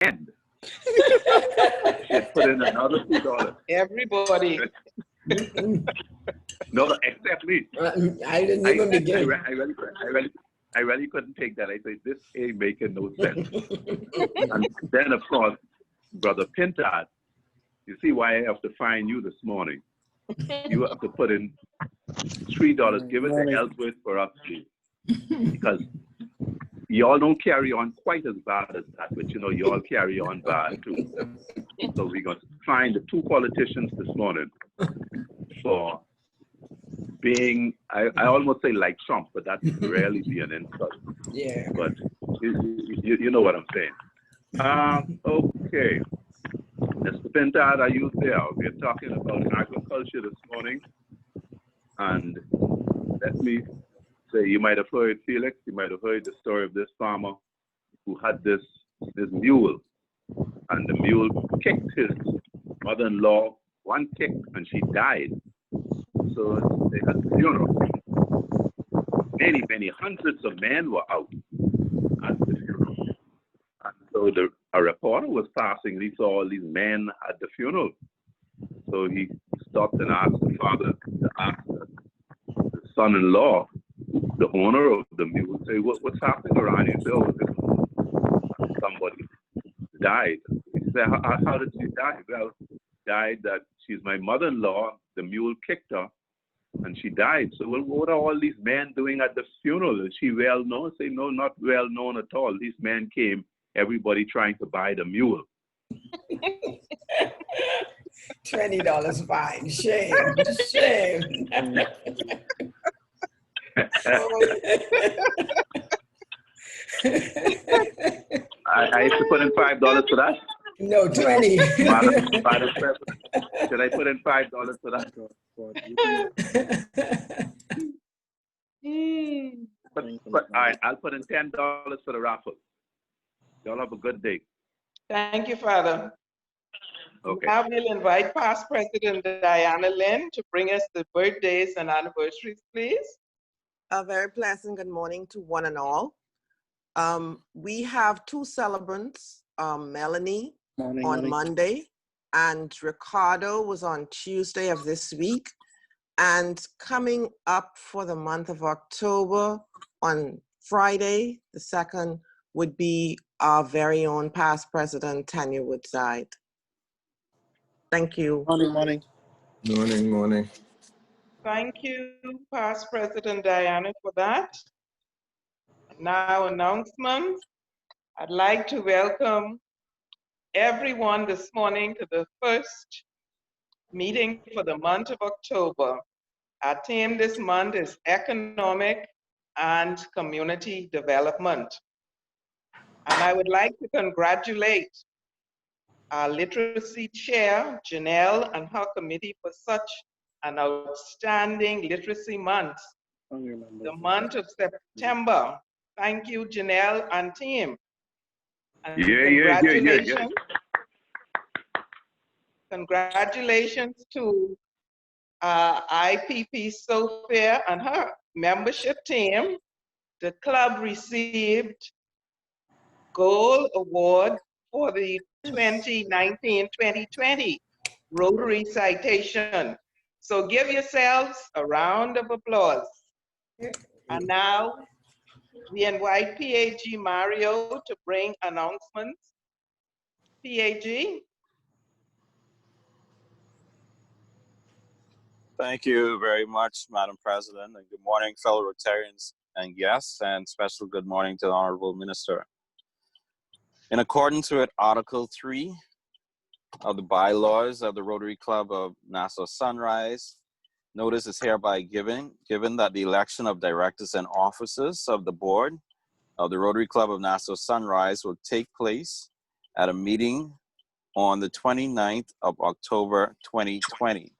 And she had put in another $2. Everybody. No, except me. I didn't even begin. I really couldn't take that. I said, this ain't making no sense. And then, of course, Brother Pintard, you see why I have to find you this morning. You have to put in $3. Give it to Ellsworth for us, please. Because y'all don't carry on quite as bad as that, but you know, y'all carry on bad too. So we're going to find the two politicians this morning for being, I almost say like Trump, but that's rarely be an insult. Yeah. But you know what I'm saying. Okay. Mr. Pintard, are you there? We're talking about agriculture this morning. And let me say, you might have heard, Felix, you might have heard the story of this farmer who had this mule. And the mule kicked his mother-in-law one kick and she died. So they had a funeral. Many hundreds of men were out at the funeral. And so a reporter was passing, and he saw all these men at the funeral. So he stopped and asked the father to ask the son-in-law, the owner of the mule, say, what's happening around here? He said, oh, somebody died. He said, how did she die? Well, died that she's my mother-in-law, the mule kicked her, and she died. So well, what are all these men doing at the funeral? Is she well known? Say, no, not well known at all. These men came, everybody trying to buy the mule. $20 fine. Shame. Shame. I used to put in $5 for that. No, 20. Madam President, should I put in $5 for that? But all right, I'll put in $10 for the raffle. Y'all have a good day. Thank you, Father. Okay. Now we'll invite past President Diana Lynn to bring us the birthdays and anniversaries, please. A very pleasant good morning to one and all. We have two celebrants, Melanie on Monday, and Ricardo was on Tuesday of this week. And coming up for the month of October, on Friday, the 2nd, would be our very own past president, Tanya Woodside. Thank you. Morning. Thank you, past President Diana, for that. Now announcements. I'd like to welcome everyone this morning to the first meeting for the month of October. Our theme this month is Economic and Community Development. And I would like to congratulate our literacy chair, Janelle, and her committee for such an outstanding literacy month. The month of September. Thank you, Janelle and team. And congratulations. Congratulations to IPP Sophia and her membership team. The club received Gold Award for the 2019-2020 Rotary Citation. So give yourselves a round of applause. And now we invite PAG Mario to bring announcements. PAG. Thank you very much, Madam President, and good morning, fellow Rotarians and guests, and special good morning to the Honorable Minister. In accordance with Article 3 of the bylaws of the Rotary Club of Nassau Sunrise, notice is hereby given that the election of directors and officers of the board of the Rotary Club of Nassau Sunrise will take place at a meeting on the 29th of October 2020.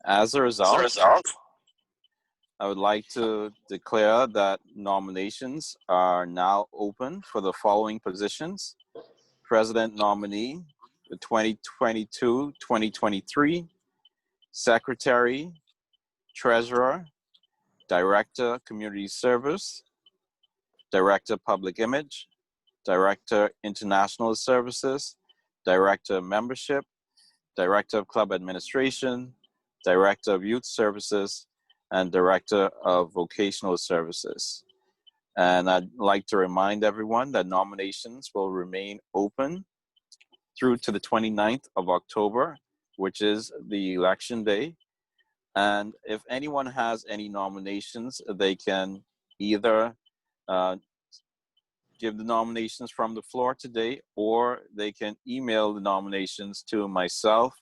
As a result, I would like to declare that nominations are now open for the following positions: President nominee, the 2022-2023, Secretary, Treasurer, Director, Community Service, Director Public Image, Director International Services, Director of Membership, Director of Club Administration, Director of Youth Services, and Director of Vocational Services. And I'd like to remind everyone that nominations will remain open through to the 29th of October, which is the election day. And if anyone has any nominations, they can either give the nominations from the floor today, or they can email the nominations to myself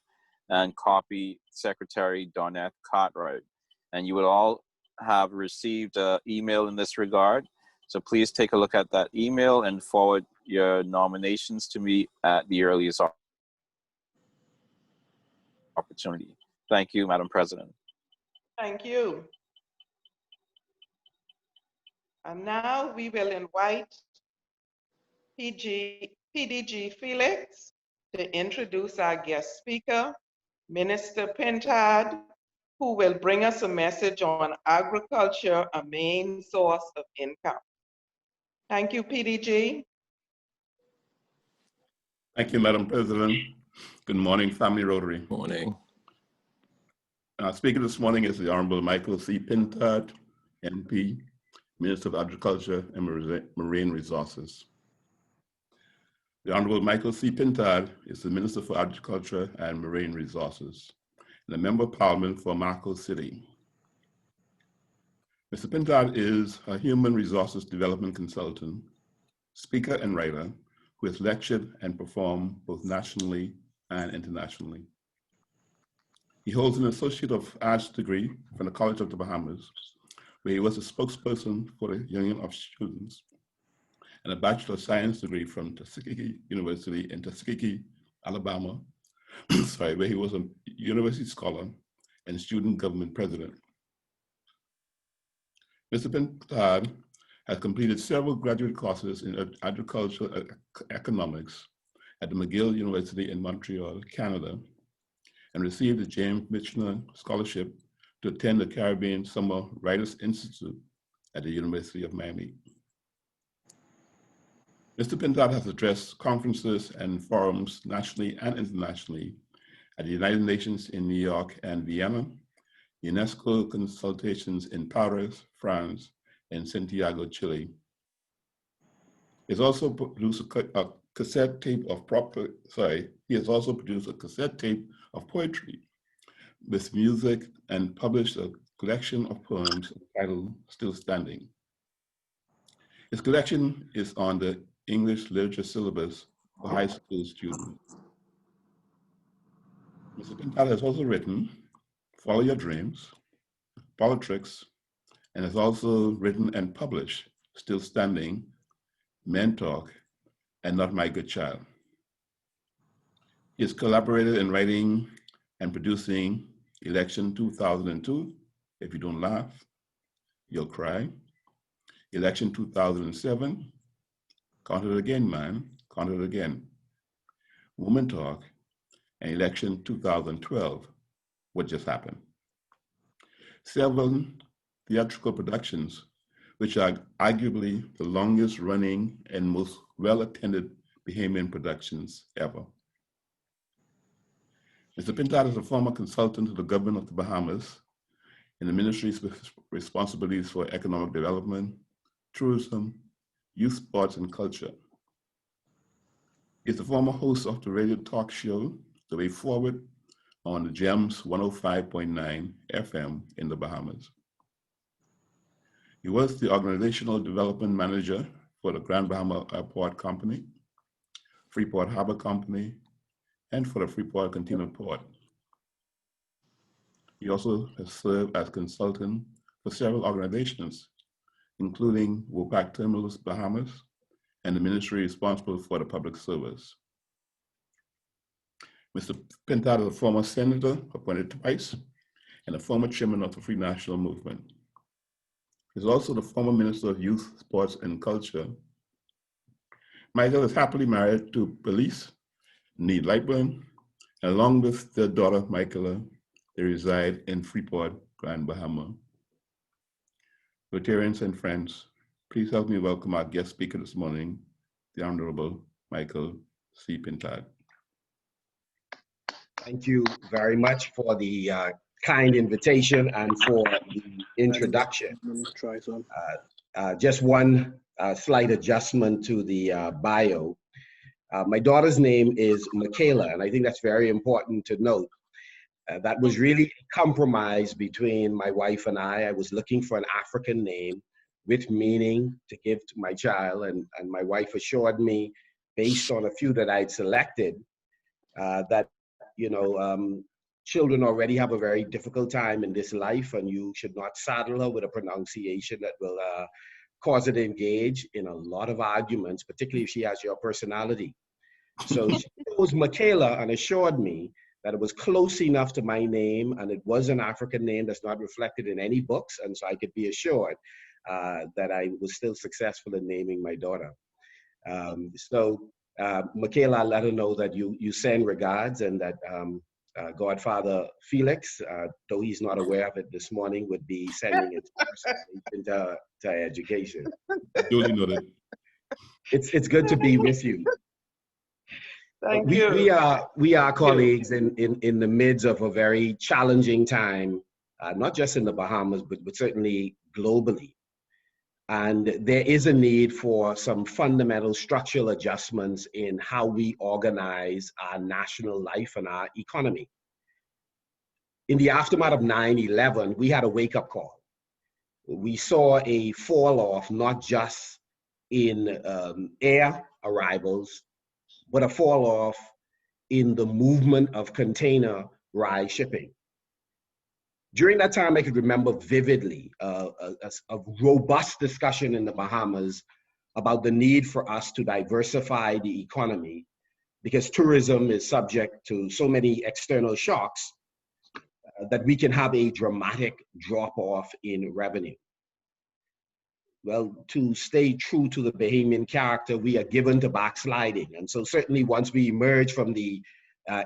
and copy Secretary Donette Cartwright. And you would all have received an email in this regard. So please take a look at that email and forward your nominations to me at the earliest opportunity. Thank you, Madam President. Thank you. And now we will invite PDG Felix to introduce our guest speaker, Minister Pintard, who will bring us a message on agriculture, a main source of income. Thank you, PDG. Thank you, Madam President. Good morning, family Rotary. Morning. Speaker this morning is the Honorable Michael C. Pintard, MP, Minister of Agriculture and Marine Resources. The Honorable Michael C. Pintard is the Minister for Agriculture and Marine Resources and a Member of Parliament for Marco City. Mr. Pintard is a human resources development consultant, speaker and writer who has lectured and performed both nationally and internationally. He holds an Associate of Arts degree from the College of the Bahamas, where he was a spokesperson for the Union of Students, and a Bachelor of Science degree from Tuskegee University in Tuskegee, Alabama, where he was a university scholar and student government president. Mr. Pintard has completed several graduate courses in agricultural economics at the McGill University in Montreal, Canada, and received the James Michener Scholarship to attend the Caribbean Summer Writers Institute at the University of Miami. Mr. Pintard has addressed conferences and forums nationally and internationally at the United Nations in New York and Vienna, UNESCO consultations in Paris, France, and Santiago, Chile. He's also produced a cassette tape of poetry with music and published a collection of poems entitled Still Standing. His collection is on the English literature syllabus for high school students. Mr. Pintard has also written Follow Your Dreams, Politics, and has also written and published Still Standing, Men Talk, and Not My Good Child. He has collaborated in writing and producing Election 2002, If You Don't Laugh, You'll Cry, Election 2007, Count It Again, Man, Count It Again, Woman Talk, and Election 2012, What Just Happened. Several theatrical productions, which are arguably the longest running and most well-attended Bahamian productions ever. Mr. Pintard is a former consultant to the government of the Bahamas in the ministry's responsibilities for economic development, tourism, youth sports, and culture. He is the former host of the radio talk show, The Way Forward, on the GEMS 105.9 FM in the Bahamas. He was the organizational development manager for the Grand Bahama Airport Company, Freeport Harbor Company, and for the Freeport Container Port. He also has served as consultant for several organizations, including WOPAC Terminals Bahamas and the ministry responsible for the public service. Mr. Pintard is a former senator, appointed twice, and a former chairman of the Free National Movement. He's also the former Minister of Youth, Sports, and Culture. Michael is happily married to Belize Need Lightburn, and along with their daughter, Michaela, they reside in Freeport, Grand Bahama. Rotarians and friends, Please help me welcome our guest speaker this morning, the Honorable Michael C. Pintard. Thank you very much for the kind invitation and for the introduction. Just one slight adjustment to the bio. My daughter's name is Michaela, and I think that's very important to note. That was really a compromise between my wife and I. I was looking for an African name with meaning to give to my child, and my wife assured me, based on a few that I'd selected, that children already have a very difficult time in this life, and you should not saddle her with a pronunciation that will cause her to engage in a lot of arguments, particularly if she has your personality. So she chose Michaela and assured me that it was close enough to my name, and it was an African name that's not reflected in any books, and so I could be assured that I was still successful in naming my daughter. Michaela, I let her know that you send regards, and that Godfather Felix, though he's not aware of it this morning, would be sending it to education. Duly noted. It's good to be with you. Thank you. We are colleagues in the midst of a very challenging time, not just in the Bahamas, but certainly globally. And there is a need for some fundamental structural adjustments in how we organize our national life and our economy. In the aftermath of 9/11, we had a wake-up call. We saw a fall-off, not just in air arrivals, but a fall-off in the movement of containerized shipping. During that time, I could remember vividly a robust discussion in the Bahamas about the need for us to diversify the economy, because tourism is subject to so many external shocks that we can have a dramatic drop-off in revenue. Well, to stay true to the Bahamian character, we are given to backsliding. And so certainly once we emerge from the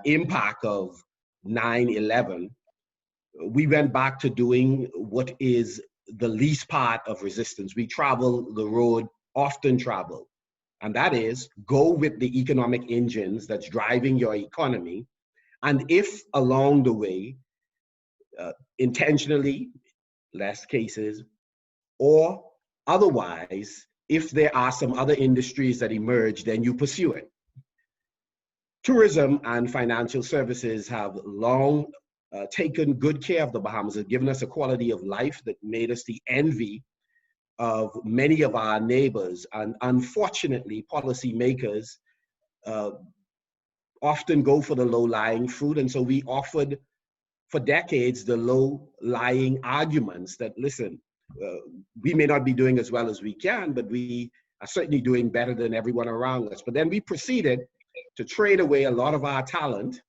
impact of 9/11, we went back to doing what is the least part of resistance. We travel the road often traveled, and that is go with the economic engines that's driving your economy. And if along the way, intentionally, less cases, or otherwise, if there are some other industries that emerge, then you pursue it. Tourism and financial services have long taken good care of the Bahamas, have given us a quality of life that made us the envy of many of our neighbors. And unfortunately, policymakers often go for the low-lying fruit. And so we offered for decades the low-lying arguments that, listen, we may not be doing as well as we can, but we are certainly doing better than everyone around us. But then we proceeded to trade away a lot of our talent,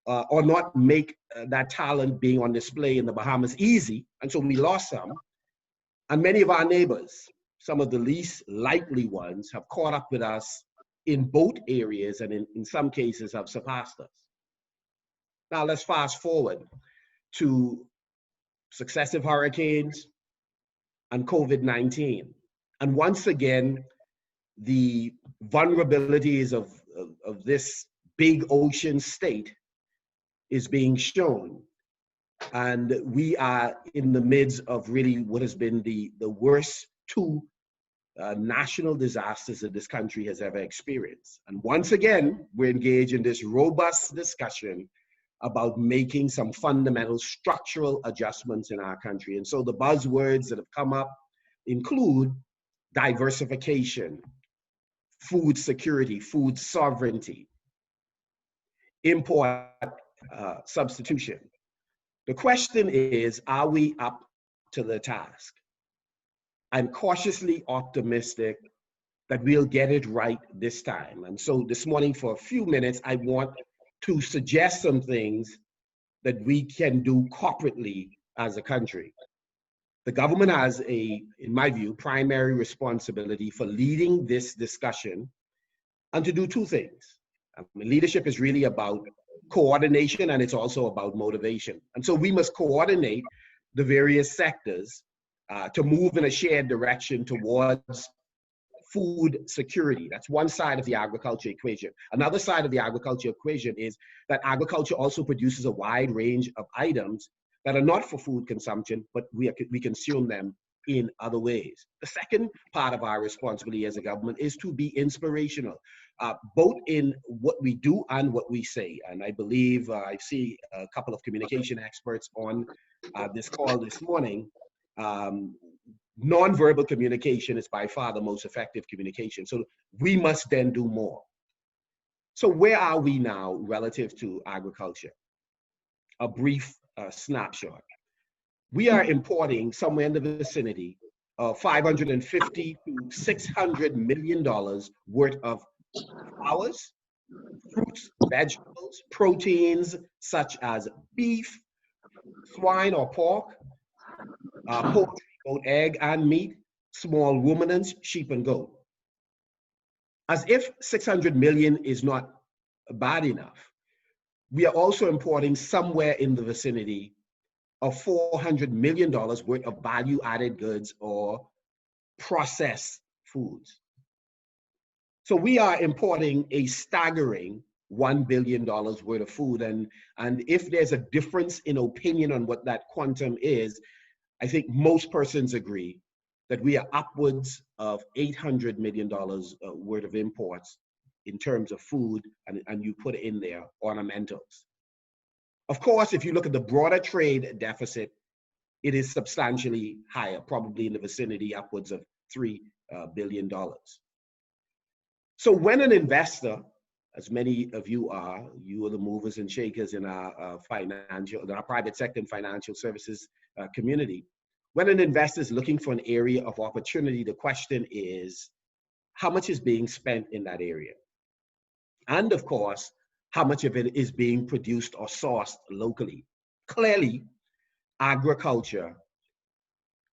or not make that talent being on display in the Bahamas easy. And so we lost some. And many of our neighbors, some of the least likely ones, have caught up with us in both areas, and in some cases have surpassed us. Now let's fast forward to successive hurricanes and COVID-19. And once again, the vulnerabilities of this big ocean state is being shown. And we are in the midst of really what has been the worst two national disasters that this country has ever experienced. And once again, we're engaged in this robust discussion about making some fundamental structural adjustments in our country. And so the buzzwords that have come up include diversification, food security, food sovereignty, import substitution. The question is, are we up to the task? I'm cautiously optimistic that we'll get it right this time. And so this morning, for a few minutes, I want to suggest some things that we can do corporately as a country. The government has in my view, primary responsibility for leading this discussion and to do two things. Leadership is really about coordination, and it's also about motivation. And so we must coordinate the various sectors to move in a shared direction towards food security. That's one side of the agriculture equation. Another side of the agriculture equation is that agriculture also produces a wide range of items that are not for food consumption, but we consume them in other ways. The second part of our responsibility as a government is to be inspirational, both in what we do and what we say. And I believe I see a couple of communication experts on this call this morning. Non-verbal communication is by far the most effective communication. So we must then do more. So where are we now relative to agriculture? A brief snapshot. We are importing somewhere in the vicinity of $550 to $600 million worth of flowers, fruits, vegetables, proteins such as beef, swine or pork, poultry, both egg and meat, small ruminants, sheep and goat. As if 600 million is not bad enough, we are also importing somewhere in the vicinity of $400 million worth of value-added goods or processed foods. So we are importing a staggering $1 billion worth of food. And if there's a difference in opinion on what that quantum is, I think most persons agree that we are upwards of $800 million worth of imports in terms of food, and you put in there ornamentals. Of course, if you look at the broader trade deficit, it is substantially higher, probably in the vicinity upwards of $3 billion. So when an investor, as many of you are the movers and shakers in our private sector and financial services community, when an investor is looking for an area of opportunity, the question is, how much is being spent in that area? And of course, how much of it is being produced or sourced locally? Clearly, agriculture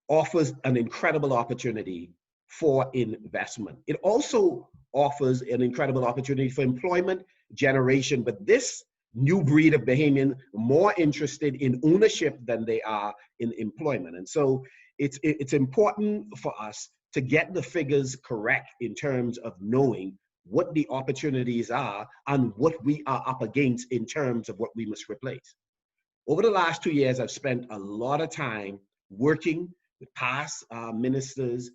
offers an incredible opportunity for investment. It also offers an incredible opportunity for employment generation, but this new breed of Bahamian more interested in ownership than they are in employment. And so it's important for us to get the figures correct in terms of knowing what the opportunities are and what we are up against in terms of what we must replace. Over the last 2 years, I've spent a lot of time working with past ministers,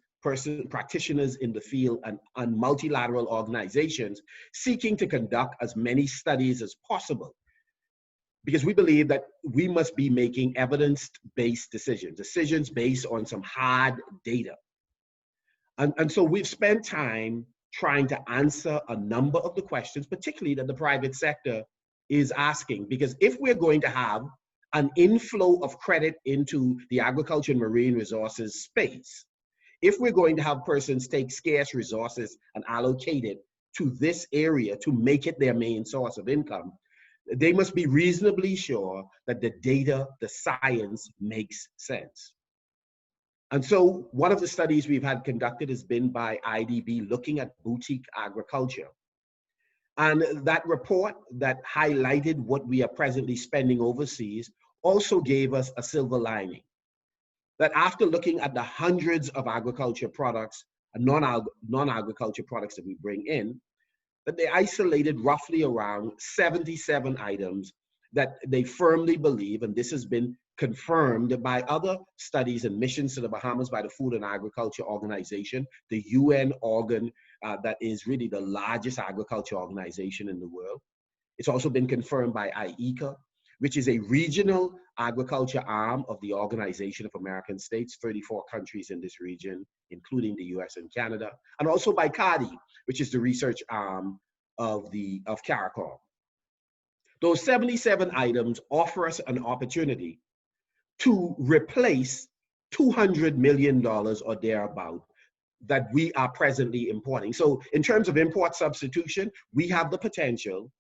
practitioners in the field, and multilateral organizations seeking to conduct as many studies as possible, because we believe that we must be making evidence-based decisions based on some hard data. And so we've spent time trying to answer a number of the questions, particularly that the private sector is asking, because if we're going to have an inflow of credit into the agriculture and marine resources space, if we're going to have persons take scarce resources and allocate it to this area to make it their main source of income, they must be reasonably sure that the data, the science makes sense. And so one of the studies we've had conducted has been by IDB looking at boutique agriculture. And that report that highlighted what we are presently spending overseas also gave us a silver lining. That after looking at the hundreds of agriculture products and non-agriculture products that we bring in, that they isolated roughly around 77 items that they firmly believe, and this has been confirmed by other studies and missions to the Bahamas by the Food and Agriculture Organization, the UN organ that is really the largest agriculture organization in the world. It's also been confirmed by IECA, which is a regional agriculture arm of the Organization of American States, 34 countries in this region, including the US and Canada, and also by CARDI, which is the research arm of CARICOM. Those 77 items offer us an opportunity to replace $200 million or thereabout that we are presently importing. So in terms of import substitution, we have the potential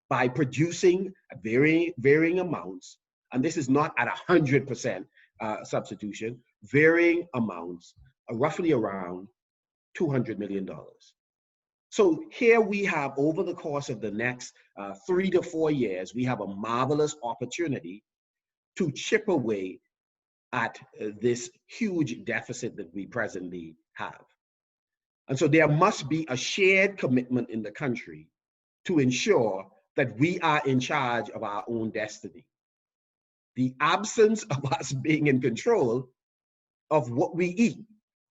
by producing at varying amounts, and this is not at 100% substitution, varying amounts, roughly around $200 million. So here we have, over the course of the next 3 to 4 years, we have a marvelous opportunity to chip away at this huge deficit that we presently have. And so there must be a shared commitment in the country to ensure that we are in charge of our own destiny. The absence of us being in control of what we eat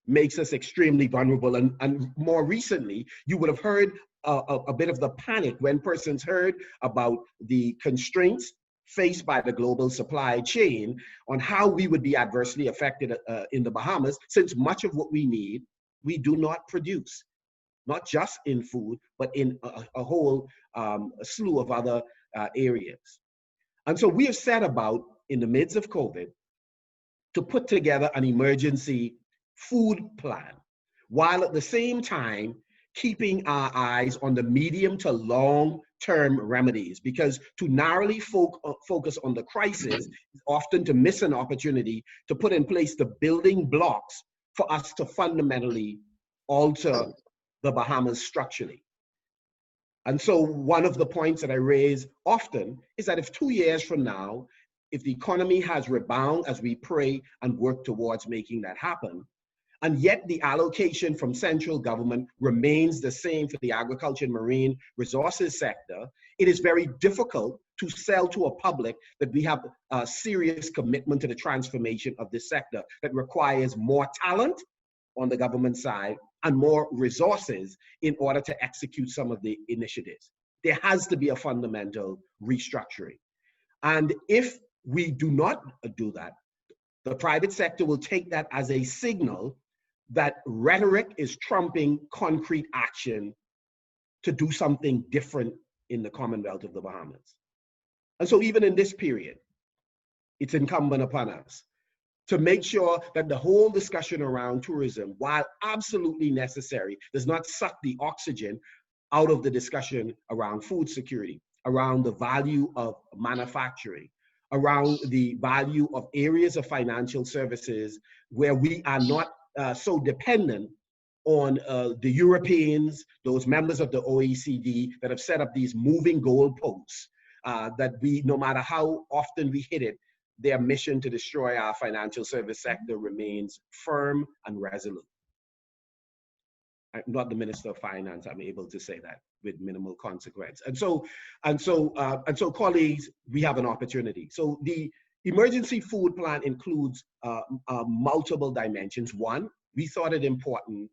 makes us extremely vulnerable. And more recently, you would have heard a bit of the panic when persons heard about the constraints faced by the global supply chain on how we would be adversely affected in the Bahamas, since much of what we need, we do not produce, not just in food, but in a whole slew of other areas. And so we have set about, in the midst of COVID, to put together an emergency food plan, while at the same time keeping our eyes on the medium to long-term remedies, because to narrowly focus on the crisis is often to miss an opportunity to put in place the building blocks for us to fundamentally alter the Bahamas structurally. And so one of the points that I raise often is that if 2 years from now, if the economy has rebound as we pray and work towards making that happen, and yet the allocation from central government remains the same for the agriculture and marine resources sector, it is very difficult to sell to a public that we have a serious commitment to the transformation of this sector that requires more talent on the government side and more resources in order to execute some of the initiatives. There has to be a fundamental restructuring. And if we do not do that, the private sector will take that as a signal that rhetoric is trumping concrete action to do something different in the Commonwealth of the Bahamas. And so even in this period, it's incumbent upon us to make sure that the whole discussion around tourism, while absolutely necessary, does not suck the oxygen out of the discussion around food security, around the value of manufacturing, around the value of areas of financial services where we are not so dependent on the Europeans, those members of the OECD that have set up these moving goalposts that we, no matter how often we hit it, their mission to destroy our financial service sector remains firm and resolute. I'm not the Minister of Finance, I'm able to say that with minimal consequence. And so colleagues, we have an opportunity. So the emergency food plan includes multiple dimensions. One, we thought it important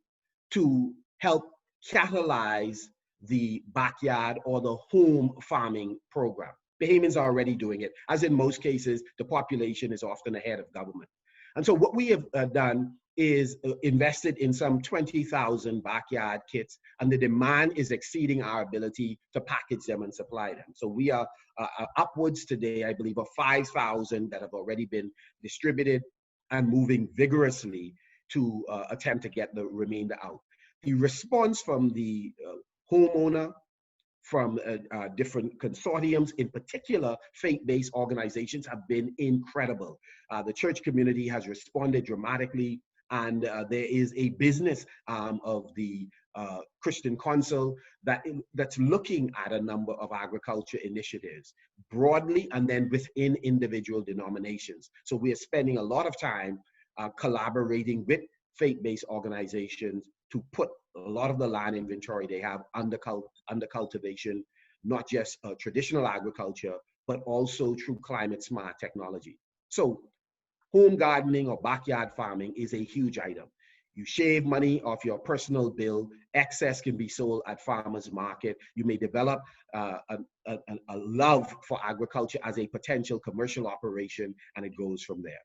to help catalyze the backyard or the home farming program. Bahamians are already doing it. As in most cases, the population is often ahead of government. And so what we have done is invested in some 20,000 backyard kits, and the demand is exceeding our ability to package them and supply them. So we are upwards today, I believe, of 5,000 that have already been distributed and moving vigorously to attempt to get the remainder out. The response from the homeowner, from different consortiums, in particular faith-based organizations, have been incredible. The church community has responded dramatically, and there is a business of the Christian Council that's looking at a number of agriculture initiatives broadly and then within individual denominations. So we are spending a lot of time collaborating with faith-based organizations to put a lot of the land inventory they have under cultivation, not just traditional agriculture, but also through climate smart technology. So home gardening or backyard farming is a huge item. You shave money off your personal bill, excess can be sold at farmers market. You may develop a love for agriculture as a potential commercial operation, and it goes from there.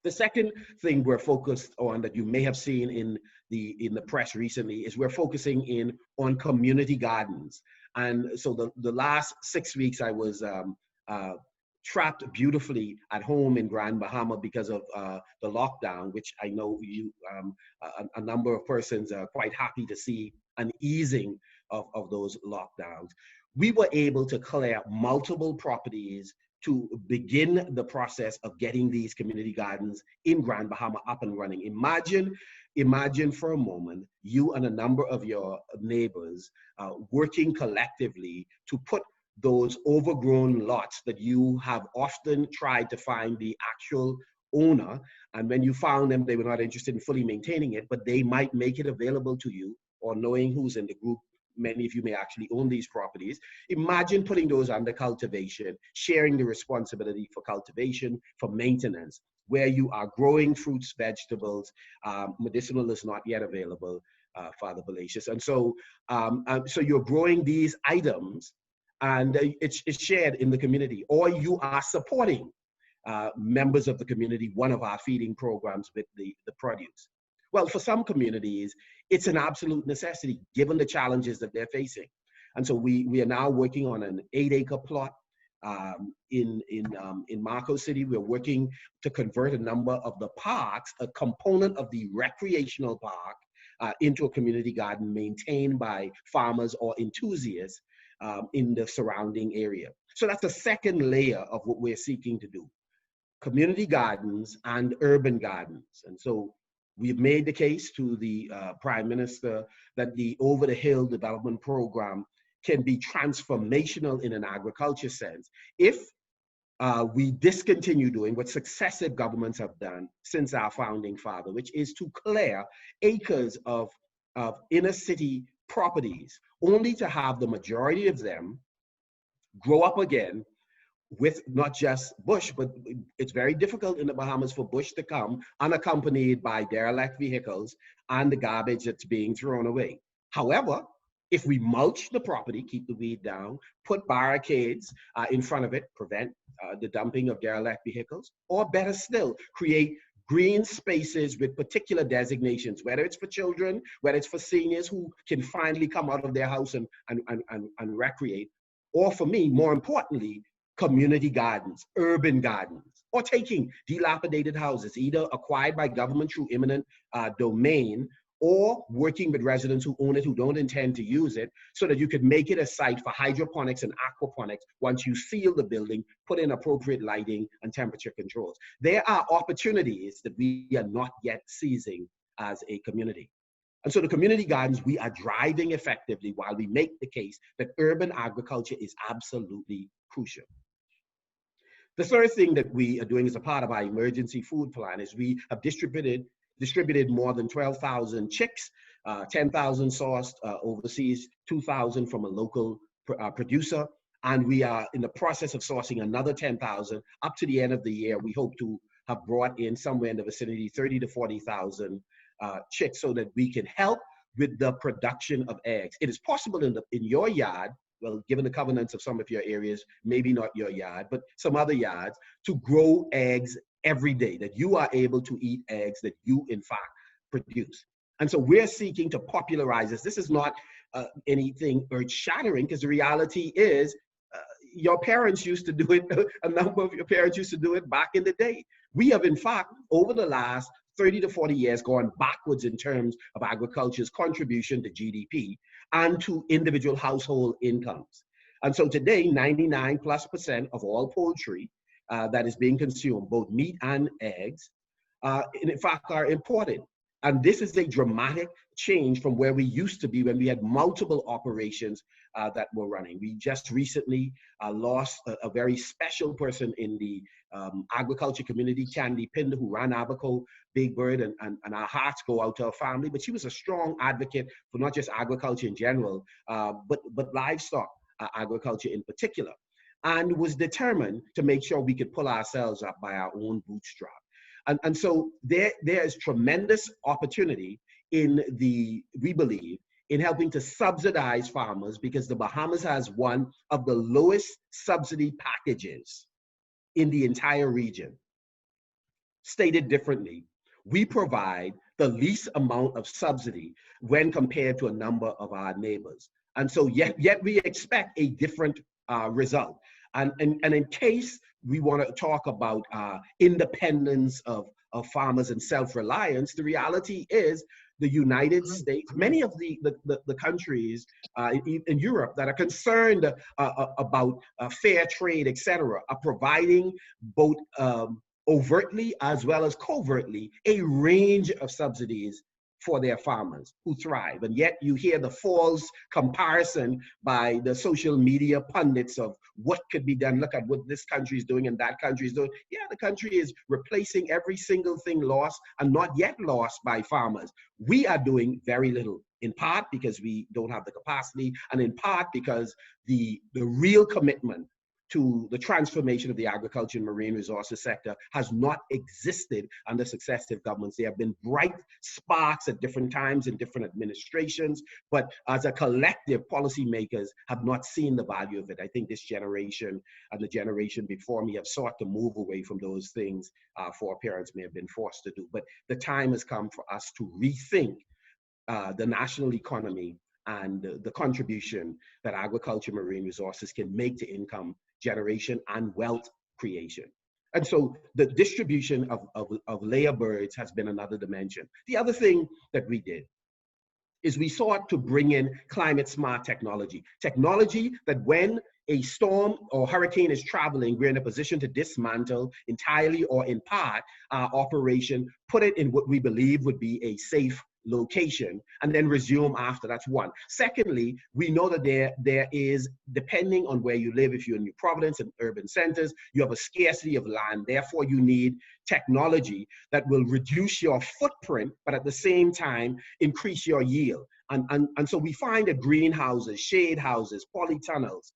The second thing we're focused on that you may have seen in the press recently is we're focusing in on community gardens. And so the last 6 weeks I was trapped beautifully at home in Grand Bahama because of the lockdown, which I know you, a number of persons are quite happy to see an easing of those lockdowns. We were able to clear multiple properties to begin the process of getting these community gardens in Grand Bahama up and running. Imagine for a moment, you and a number of your neighbors working collectively to put those overgrown lots that you have often tried to find the actual owner, and when you found them, they were not interested in fully maintaining it, but they might make it available to you, or knowing who's in the group, many of you may actually own these properties. Imagine putting those under cultivation, sharing the responsibility for cultivation, for maintenance, where you are growing fruits, vegetables. Medicinal is not yet available, Father Balacius. And so, so you're growing these items, and it's shared in the community, or you are supporting members of the community, one of our feeding programs with the produce. Well, for some communities, it's an absolute necessity given the challenges that they're facing. And so we are now working on an 8-acre plot in Marco City. We're working to convert a number of the parks, a component of the recreational park, into a community garden maintained by farmers or enthusiasts in the surrounding area. So that's the second layer of what we're seeking to do: community gardens and urban gardens. And so we've made the case to the Prime Minister that the over-the-hill development program can be transformational in an agriculture sense if we discontinue doing what successive governments have done since our founding father, which is to clear acres of inner city properties, only to have the majority of them grow up again with not just bush, but it's very difficult in the Bahamas for bush to come unaccompanied by derelict vehicles and the garbage that's being thrown away. However, if we mulch the property, keep the weed down, put barricades in front of it, prevent the dumping of derelict vehicles, or better still, create green spaces with particular designations, whether it's for children, whether it's for seniors who can finally come out of their house and recreate, or for me, more importantly, community gardens, urban gardens, or taking dilapidated houses, either acquired by government through eminent domain, or working with residents who own it, who don't intend to use it, so that you could make it a site for hydroponics and aquaponics once you seal the building, put in appropriate lighting and temperature controls. There are opportunities that we are not yet seizing as a community. And so the community gardens we are driving effectively while we make the case that urban agriculture is absolutely crucial. The third thing that we are doing as a part of our emergency food plan is we have distributed more than 12,000 chicks, 10,000 sourced overseas, 2,000 from a local producer. And we are in the process of sourcing another 10,000. Up to the end of the year, we hope to have brought in somewhere in the vicinity 30 to 40,000 chicks, so that we can help with the production of eggs. It is possible in your yard, well, given the covenants of some of your areas, maybe not your yard, but some other yards, to grow eggs every day, that you are able to eat eggs that you, in fact, produce. And so we're seeking to popularize this. This is not anything earth-shattering, because the reality is your parents used to do it, a number of your parents used to do it back in the day. We have, in fact, over the last 30 to 40 years, gone backwards in terms of agriculture's contribution to GDP and to individual household incomes. And so today, 99+% of all poultry that is being consumed, both meat and eggs, in fact, are imported. And this is a dramatic change from where we used to be when we had multiple operations that were running. We just recently lost a very special person in the agriculture community, Candy Pinder, who ran Abaco Big Bird, and our hearts go out to her family. But she was a strong advocate for not just agriculture in general, but livestock agriculture in particular, and was determined to make sure we could pull ourselves up by our own bootstrap. And so there is tremendous opportunity we believe, in helping to subsidize farmers, because the Bahamas has one of the lowest subsidy packages in the entire region. Stated differently, we provide the least amount of subsidy when compared to a number of our neighbors. And so yet we expect a different result. And in case we want to talk about independence of farmers and self-reliance, the reality is the United States, many of the countries in Europe that are concerned about fair trade, et cetera, are providing both overtly as well as covertly a range of subsidies for their farmers who thrive. And yet you hear the false comparison by the social media pundits of what could be done. Look at what this country is doing and that country is doing. Yeah, the country is replacing every single thing lost and not yet lost by farmers. We are doing very little, in part because we don't have the capacity, and in part because the real commitment to the transformation of the agriculture and marine resources sector has not existed under successive governments. There have been bright sparks at different times in different administrations, but as a collective, policymakers have not seen the value of it. I think this generation and the generation before me have sought to move away from those things for parents may have been forced to do. But the time has come for us to rethink the national economy and the contribution that agriculture, marine resources can make to income generation and wealth creation. And so the distribution of layer birds has been another dimension. The other thing that we did is we sought to bring in climate smart technology. Technology that when a storm or hurricane is traveling, we're in a position to dismantle entirely or in part our operation, put it in what we believe would be a safe location, and then resume after. That's one. Secondly, we know that there is, depending on where you live, if you're in New Providence and urban centers, you have a scarcity of land. Therefore, you need technology that will reduce your footprint, but at the same time, increase your yield. And so we find that greenhouses, shade houses, polytunnels,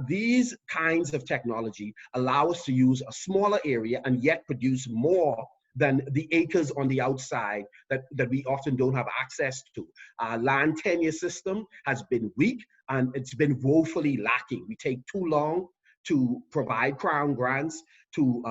these kinds of technology allow us to use a smaller area and yet produce more than the acres on the outside that we often don't have access to. Our land tenure system has been weak and it's been woefully lacking. We take too long to provide Crown grants, to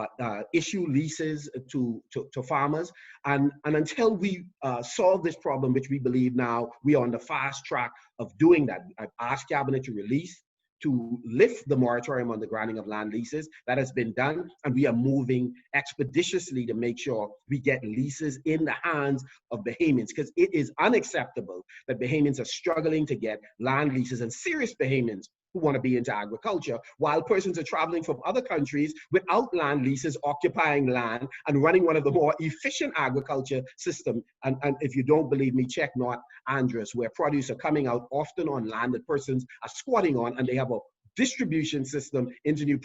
issue leases to farmers. And until we solve this problem, which we believe now we are on the fast track of doing that, I've asked Cabinet to lift the moratorium on the granting of land leases. That has been done, and we are moving expeditiously to make sure we get leases in the hands of Bahamians, because it is unacceptable that Bahamians are struggling to get land leases, and serious Bahamians who want to be into agriculture, while persons are traveling from other countries without land leases, occupying land and running one of the more efficient agriculture systems. And if you don't believe me, check North Andros, where produce are coming out often on land that persons are squatting on, and they have a distribution system into New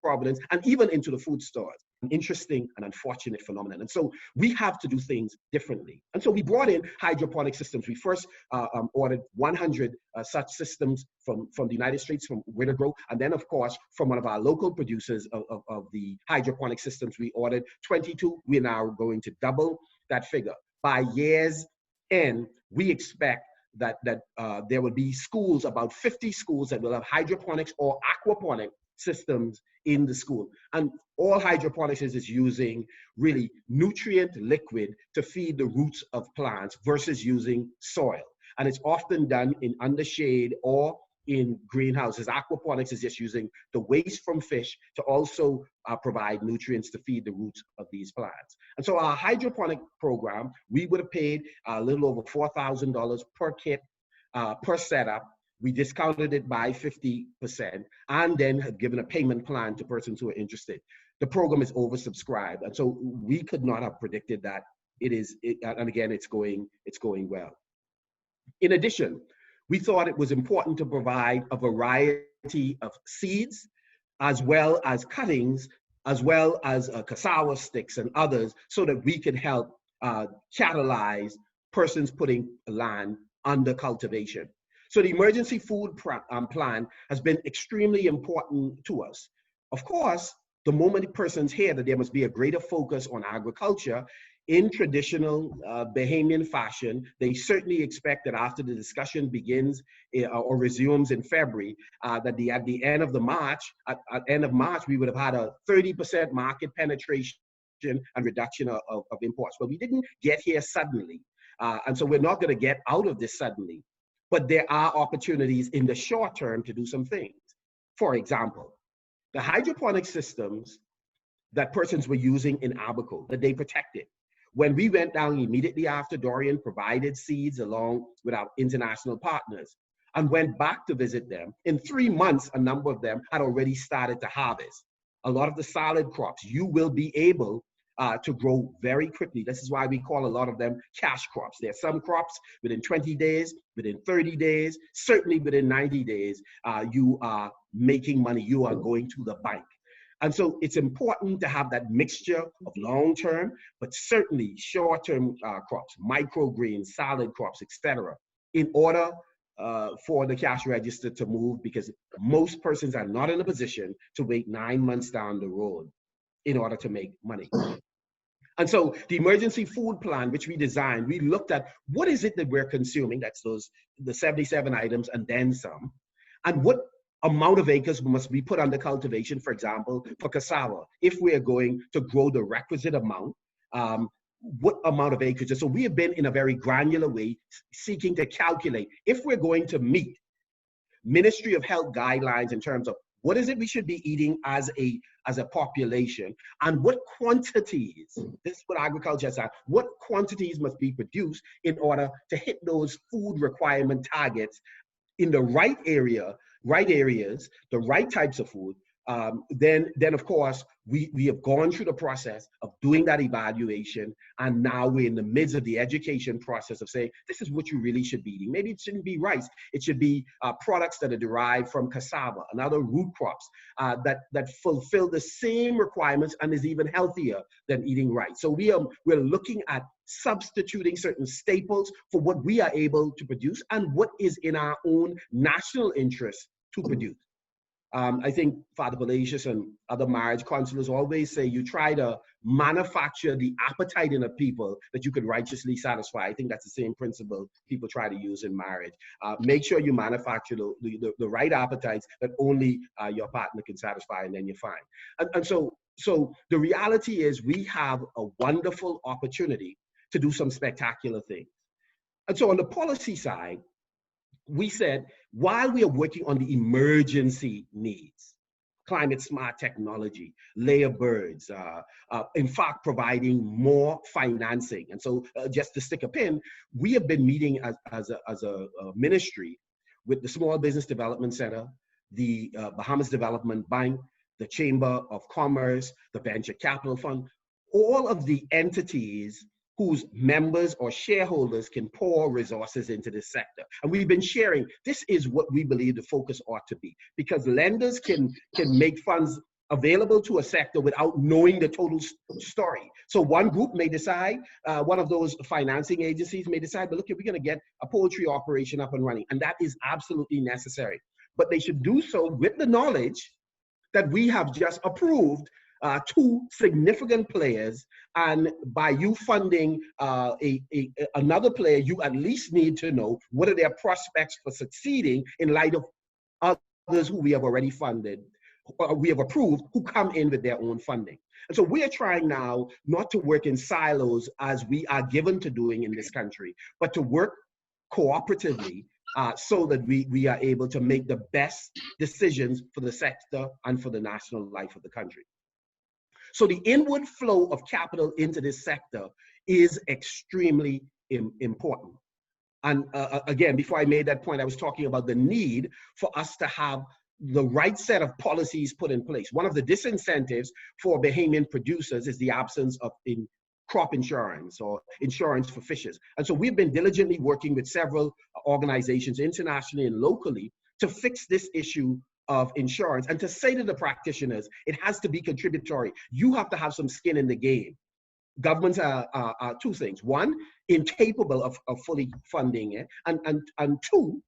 Providence and even into the food stores. An interesting and unfortunate phenomenon. And so we have to do things differently. And so we brought in hydroponic systems. We first ordered 100 such systems from the United States, from Rotary, and then of course from one of our local producers of the hydroponic systems, we ordered 22. We're now going to double that figure. By year's end, we expect that there will be schools, about 50 schools that will have hydroponics or aquaponic systems in the school. And all hydroponics is using really nutrient liquid to feed the roots of plants versus using soil. And it's often done in undershade or in greenhouses. Aquaponics is just using the waste from fish to also provide nutrients to feed the roots of these plants. And so our hydroponic program, we would have paid a little over $4,000 per kit, per setup. We discounted it by 50% and then have given a payment plan to persons who are interested. The program is oversubscribed. And so we could not have predicted that. And again, it's going well. In addition, we thought it was important to provide a variety of seeds, as well as cuttings, as well as cassava sticks and others, so that we can help catalyze persons putting land under cultivation. So the emergency food plan has been extremely important to us. Of course, the moment persons hear that there must be a greater focus on agriculture, in traditional Bahamian fashion, they certainly expect that after the discussion begins or resumes in February, that at the end of March, we would have had a 30% market penetration and reduction of imports. But we didn't get here suddenly. And so we're not going to get out of this suddenly. But there are opportunities in the short term to do some things. For example, the hydroponic systems that persons were using in Abaco, that they protected. When we went down immediately after Dorian, provided seeds along with our international partners and went back to visit them, in 3 months, a number of them had already started to harvest. A lot of the salad crops, you will be able to grow very quickly. This is why we call a lot of them cash crops. There are some crops within 20 days, within 30 days, certainly within 90 days, you are making money, you are going to the bank. And so it's important to have that mixture of long-term, but certainly short-term crops, microgreens, salad crops, etc., in order for the cash register to move, because most persons are not in a position to wait 9 months down the road in order to make money. And so the emergency food plan, which we designed, we looked at what is it that we're consuming, that's the 77 items and then some, and what amount of acres must be put under cultivation, for example, for cassava, if we are going to grow the requisite amount, what amount of acreage. So we have been in a very granular way seeking to calculate if we're going to meet Ministry of Health guidelines in terms of what is it we should be eating as a population, and what quantities, this is what agriculture has, what quantities must be produced in order to hit those food requirement targets in the right areas, the right types of food. Then of course, we have gone through the process of doing that evaluation, and now we're in the midst of the education process of saying, this is what you really should be eating. Maybe it shouldn't be rice. It should be products that are derived from cassava and other root crops that fulfill the same requirements and is even healthier than eating rice. So we're looking at substituting certain staples for what we are able to produce and what is in our own national interest to produce. I think Father Palacios and other marriage counselors always say you try to manufacture the appetite in a people that you could righteously satisfy. I think that's the same principle people try to use in marriage. Make sure you manufacture the right appetites that only your partner can satisfy, and then you're fine. And so the reality is we have a wonderful opportunity to do some spectacular things. And so on the policy side, we said, while we are working on the emergency needs, climate smart technology, layer birds, in fact, providing more financing. And so just to stick a pin, we have been meeting as a ministry with the Small Business Development Center, the Bahamas Development Bank, the Chamber of Commerce, the Venture Capital Fund, all of the entities whose members or shareholders can pour resources into this sector. And we've been sharing, this is what we believe the focus ought to be, because lenders can make funds available to a sector without knowing the total story. So one group may decide, one of those financing agencies may decide, but look, we're gonna get a poultry operation up and running, and that is absolutely necessary. But they should do so with the knowledge that we have just approved two significant players, and by you funding another player, you at least need to know what are their prospects for succeeding in light of others who we have already funded, we have approved, who come in with their own funding. And so we are trying now not to work in silos as we are given to doing in this country, but to work cooperatively so that we are able to make the best decisions for the sector and for the national life of the country. So the inward flow of capital into this sector is extremely important. And again, before I made that point, I was talking about the need for us to have the right set of policies put in place. One of the disincentives for Bahamian producers is the absence of crop insurance or insurance for fishes. And so we've been diligently working with several organizations internationally and locally to fix this issue of insurance, and to say to the practitioners, it has to be contributory. You have to have some skin in the game. Governments are two things. One, incapable of fully funding it, and two,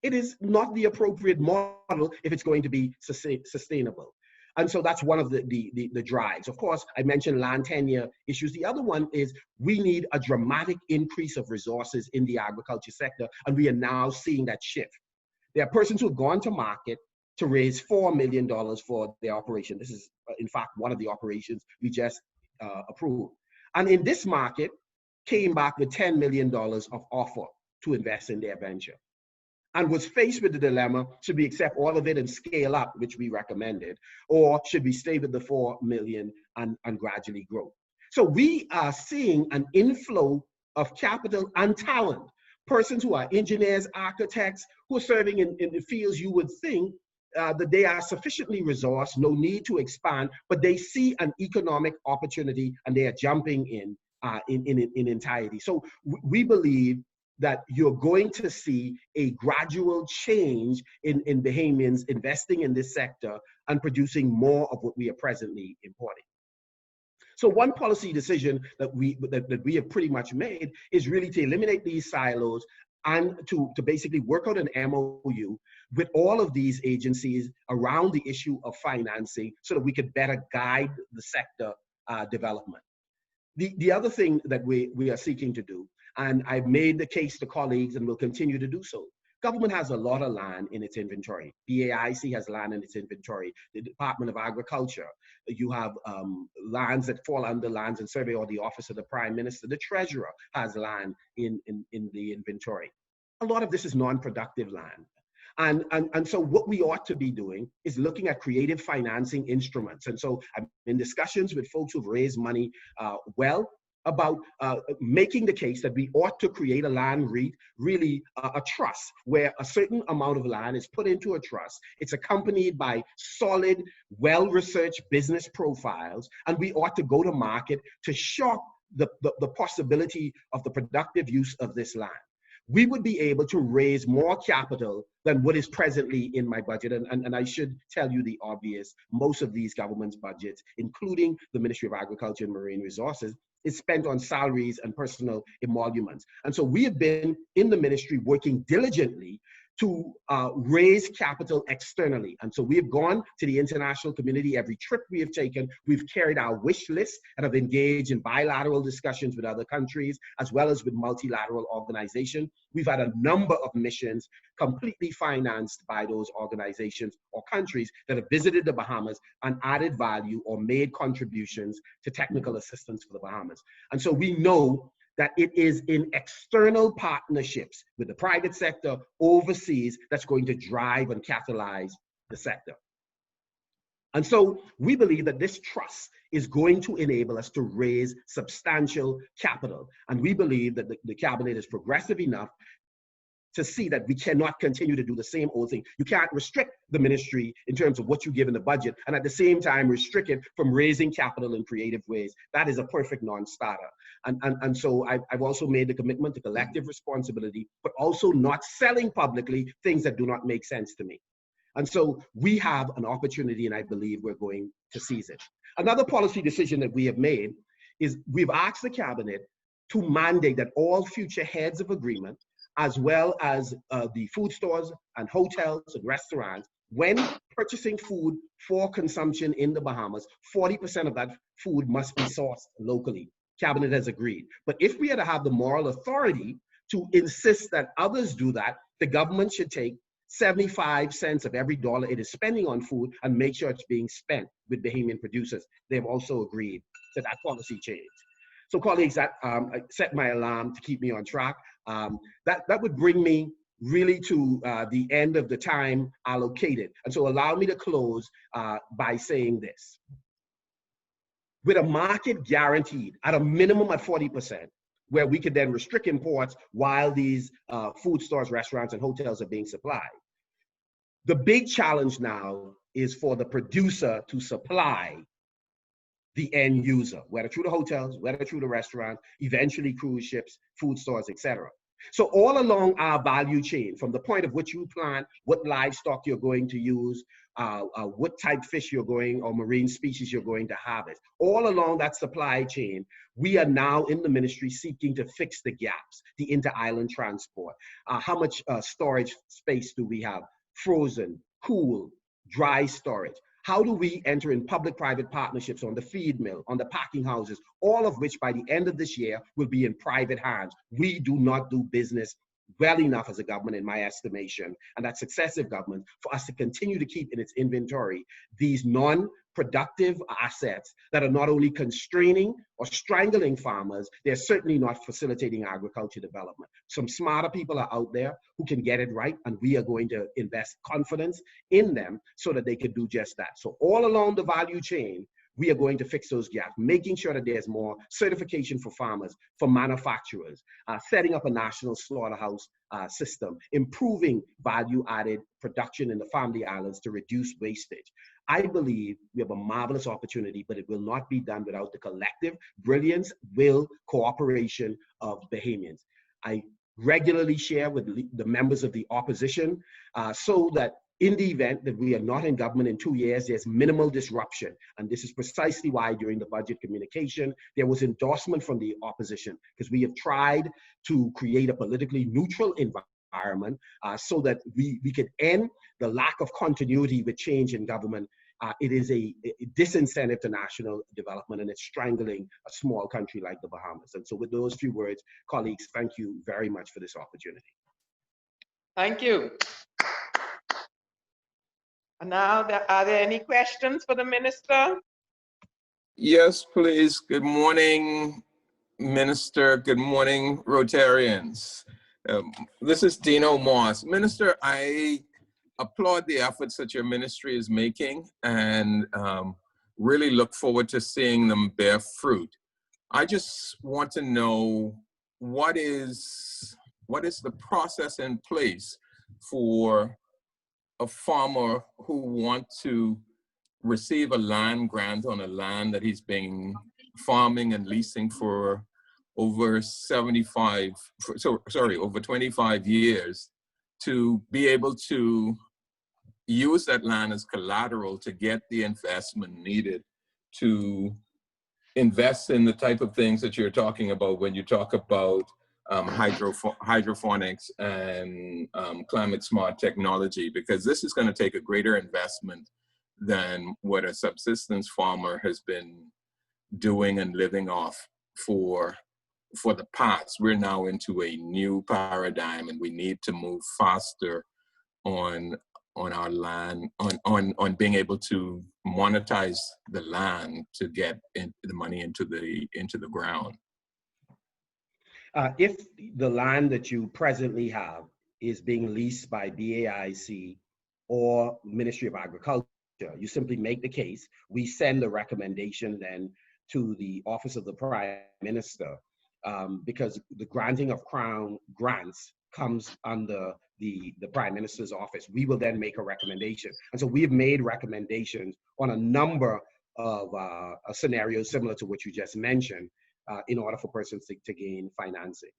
it is not the appropriate model if it's going to be sustainable. And so that's one of the drives. Of course, I mentioned land tenure issues. The other one is we need a dramatic increase of resources in the agriculture sector, and we are now seeing that shift. There are persons who have gone to market to raise $4 million for their operation. This is, in fact, one of the operations we just approved. And in this market, came back with $10 million of offer to invest in their venture. And was faced with the dilemma, should we accept all of it and scale up, which we recommended, or should we stay with the $4 million and gradually grow? So we are seeing an inflow of capital and talent, persons who are engineers, architects, who are serving in the fields you would think that they are sufficiently resourced, no need to expand, but they see an economic opportunity and they are jumping in entirety. So we believe that you're going to see a gradual change in Bahamians investing in this sector and producing more of what we are presently importing. So one policy decision that we have pretty much made is really to eliminate these silos and to basically work out an MOU with all of these agencies around the issue of financing so that we could better guide the sector development. The other thing that we are seeking to do, and I've made the case to colleagues and will continue to do so, government has a lot of land in its inventory. BAIC has land in its inventory. The Department of Agriculture, you have lands that fall under Lands and Survey or the Office of the Prime Minister. The Treasurer has land in the inventory. A lot of this is non-productive land. And so what we ought to be doing is looking at creative financing instruments. And so I'm in discussions with folks who've raised money about making the case that we ought to create a land REIT, really a trust, where a certain amount of land is put into a trust. It's accompanied by solid, well-researched business profiles, and we ought to go to market to shop the possibility of the productive use of this land. We would be able to raise more capital than what is presently in my budget. And I should tell you the obvious, most of these government's budgets, including the Ministry of Agriculture and Marine Resources, is spent on salaries and personal emoluments. And so we have been in the ministry working diligently to raise capital externally. And so we have gone to the international community. Every trip we have taken, we've carried our wish list and have engaged in bilateral discussions with other countries, as well as with multilateral organizations. We've had a number of missions completely financed by those organizations or countries that have visited the Bahamas and added value or made contributions to technical assistance for the Bahamas. And so we know that it is in external partnerships with the private sector overseas that's going to drive and catalyze the sector. And so we believe that this trust is going to enable us to raise substantial capital. And we believe that the cabinet is progressive enough to see that we cannot continue to do the same old thing. You can't restrict the ministry in terms of what you give in the budget and at the same time restrict it from raising capital in creative ways. That is a perfect non-starter. And so I've also made the commitment to collective responsibility, but also not selling publicly things that do not make sense to me. And so we have an opportunity, and I believe we're going to seize it. Another policy decision that we have made is we've asked the cabinet to mandate that all future heads of agreement, as well as the food stores and hotels and restaurants, when purchasing food for consumption in the Bahamas, 40% of that food must be sourced locally. Cabinet has agreed. But if we are to have the moral authority to insist that others do that, the government should take 75 cents of every dollar it is spending on food and make sure it's being spent with Bahamian producers. They've also agreed to that policy change. So colleagues, I set my alarm to keep me on track. That would bring me really to the end of the time allocated. And so allow me to close by saying this. With a market guaranteed at a minimum at 40%, where we could then restrict imports while these food stores, restaurants, and hotels are being supplied. The big challenge now is for the producer to supply the end user, whether through the hotels, whether through the restaurant, eventually cruise ships, food stores, etc. So all along our value chain, from the point of which you plant, what livestock you're going to use, what type fish you're going, or marine species you're going to harvest, all along that supply chain, we are now in the ministry seeking to fix the gaps, the inter-island transport. How much storage space do we have? Frozen, cool, dry storage. How do we enter in public-private partnerships on the feed mill, on the packing houses, all of which by the end of this year will be in private hands? We do not do business well enough as a government, in my estimation, and that successive government, for us to continue to keep in its inventory these non-productive assets that are not only constraining or strangling farmers, they're certainly not facilitating agriculture development. Some smarter people are out there who can get it right, and we are going to invest confidence in them so that they can do just that. So all along the value chain, we are going to fix those gaps, making sure that there's more certification for farmers, for manufacturers, setting up a national slaughterhouse system, improving value-added production in the family islands to reduce wastage. I believe we have a marvelous opportunity, but it will not be done without the collective brilliance, will, cooperation of Bahamians. I regularly share with the members of the opposition so that in the event that we are not in government in 2 years, there's minimal disruption. And this is precisely why during the budget communication, there was endorsement from the opposition, because we have tried to create a politically neutral environment so that we could end the lack of continuity with change in government. It is a disincentive to national development, and it's strangling a small country like the Bahamas. And so with those few words, colleagues, thank you very much for this opportunity. Thank you. And now, are there any questions for the minister? Yes, please. Good morning, Minister. Good morning, Rotarians. This is Dino Moss. Minister, I applaud the efforts that your ministry is making and really look forward to seeing them bear fruit. I just want to know what is the process in place for a farmer who wants to receive a land grant on a land that he's been farming and leasing for over 25 years, to be able to use that land as collateral to get the investment needed to invest in the type of things that you're talking about when you talk about hydroponics and climate smart technology, because this is going to take a greater investment than what a subsistence farmer has been doing and living off for the past. We're now into a new paradigm, and we need to move faster on our land, on being able to monetize the land to get the money into the ground. If the land that you presently have is being leased by BAIC or Ministry of Agriculture, you simply make the case. We send a recommendation then to the Office of the Prime Minister, because the granting of Crown grants comes under the Prime Minister's office. We will then make a recommendation. And so we've made recommendations on a number of scenarios similar to what you just mentioned, in order for persons to gain financing.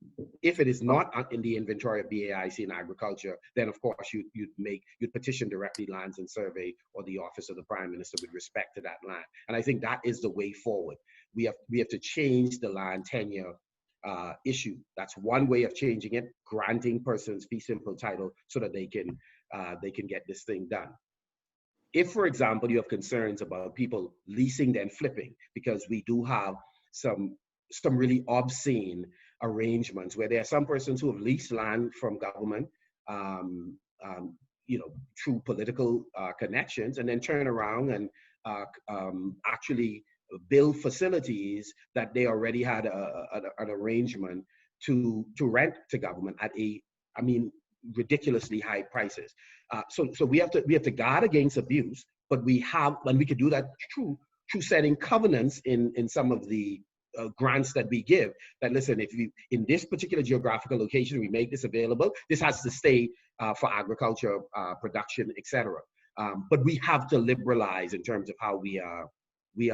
If it is not in the inventory of BAIC and Agriculture, then of course you'd petition directly Lands and Survey or the Office of the Prime Minister with respect to that land. And I think that is the way forward. We have to change the land tenure issue. That's one way of changing it, granting persons fee simple title so that they can get this thing done. If, for example, you have concerns about people leasing then flipping, because we do have some really obscene arrangements where there are some persons who have leased land from government, through political connections, and then turn around and actually build facilities that they already had an arrangement to rent to government at ridiculously high prices. So we have to guard against abuse, but we could do that through setting covenants in some of the grants that we give, that listen, if you in this particular geographical location we make this available, this has to stay for agriculture production, etc. But we have to liberalize in terms of how we are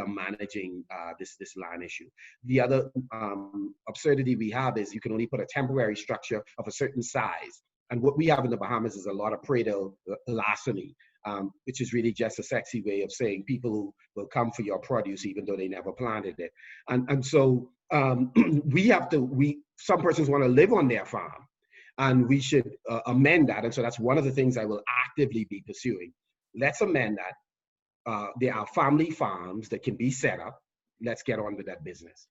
managing this land issue. The other absurdity we have is you can only put a temporary structure of a certain size, and what we have in the Bahamas is a lot of predel larceny, which is really just a sexy way of saying people will come for your produce even though they never planted it. And so some persons want to live on their farm, and we should amend that. And so that's one of the things I will actively be pursuing. Let's amend that. There are family farms that can be set up. Let's get on with that business.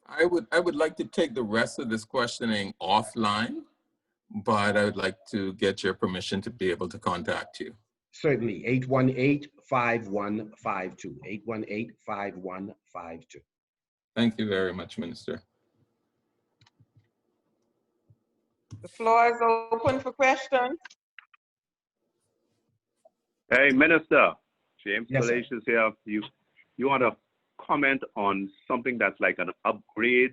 I would like to take the rest of this questioning offline, but I would like to get your permission to be able to contact you. Certainly, 818-5152, 818-5152. Thank you very much, Minister. The floor is open for questions. Hey, Minister, James Yes, sir. Palacios here. You want to comment on something that's like an upgrade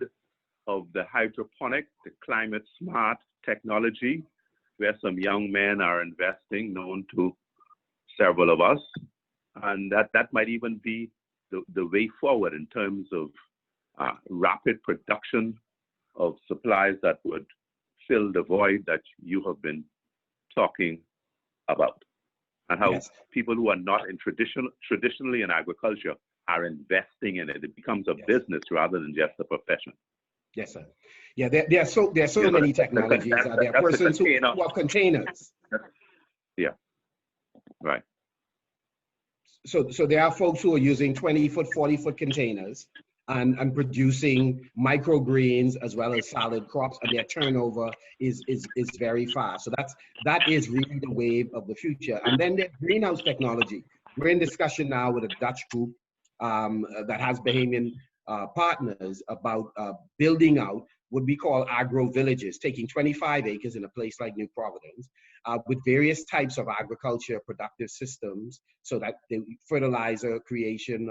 of the hydroponic, the climate smart technology, where some young men are investing, known to several of us, and that might even be the way forward in terms of rapid production of supplies that would fill the void that you have been talking about, and how Yes. people who are not traditionally in agriculture are investing in it. It becomes a Yes. business rather than just a profession. Yes, sir. Yeah, there are so many technologies. There are persons who have containers. Yeah, right. So there are folks who are using 20-foot, 40-foot containers and producing microgreens as well as salad crops, and their turnover is very fast. So that is really the wave of the future. And then there's greenhouse technology. We're in discussion now with a Dutch group that has Bahamian partners about building out what we call agro villages, taking 25 acres in a place like New Providence with various types of agriculture productive systems, so that the fertilizer creation,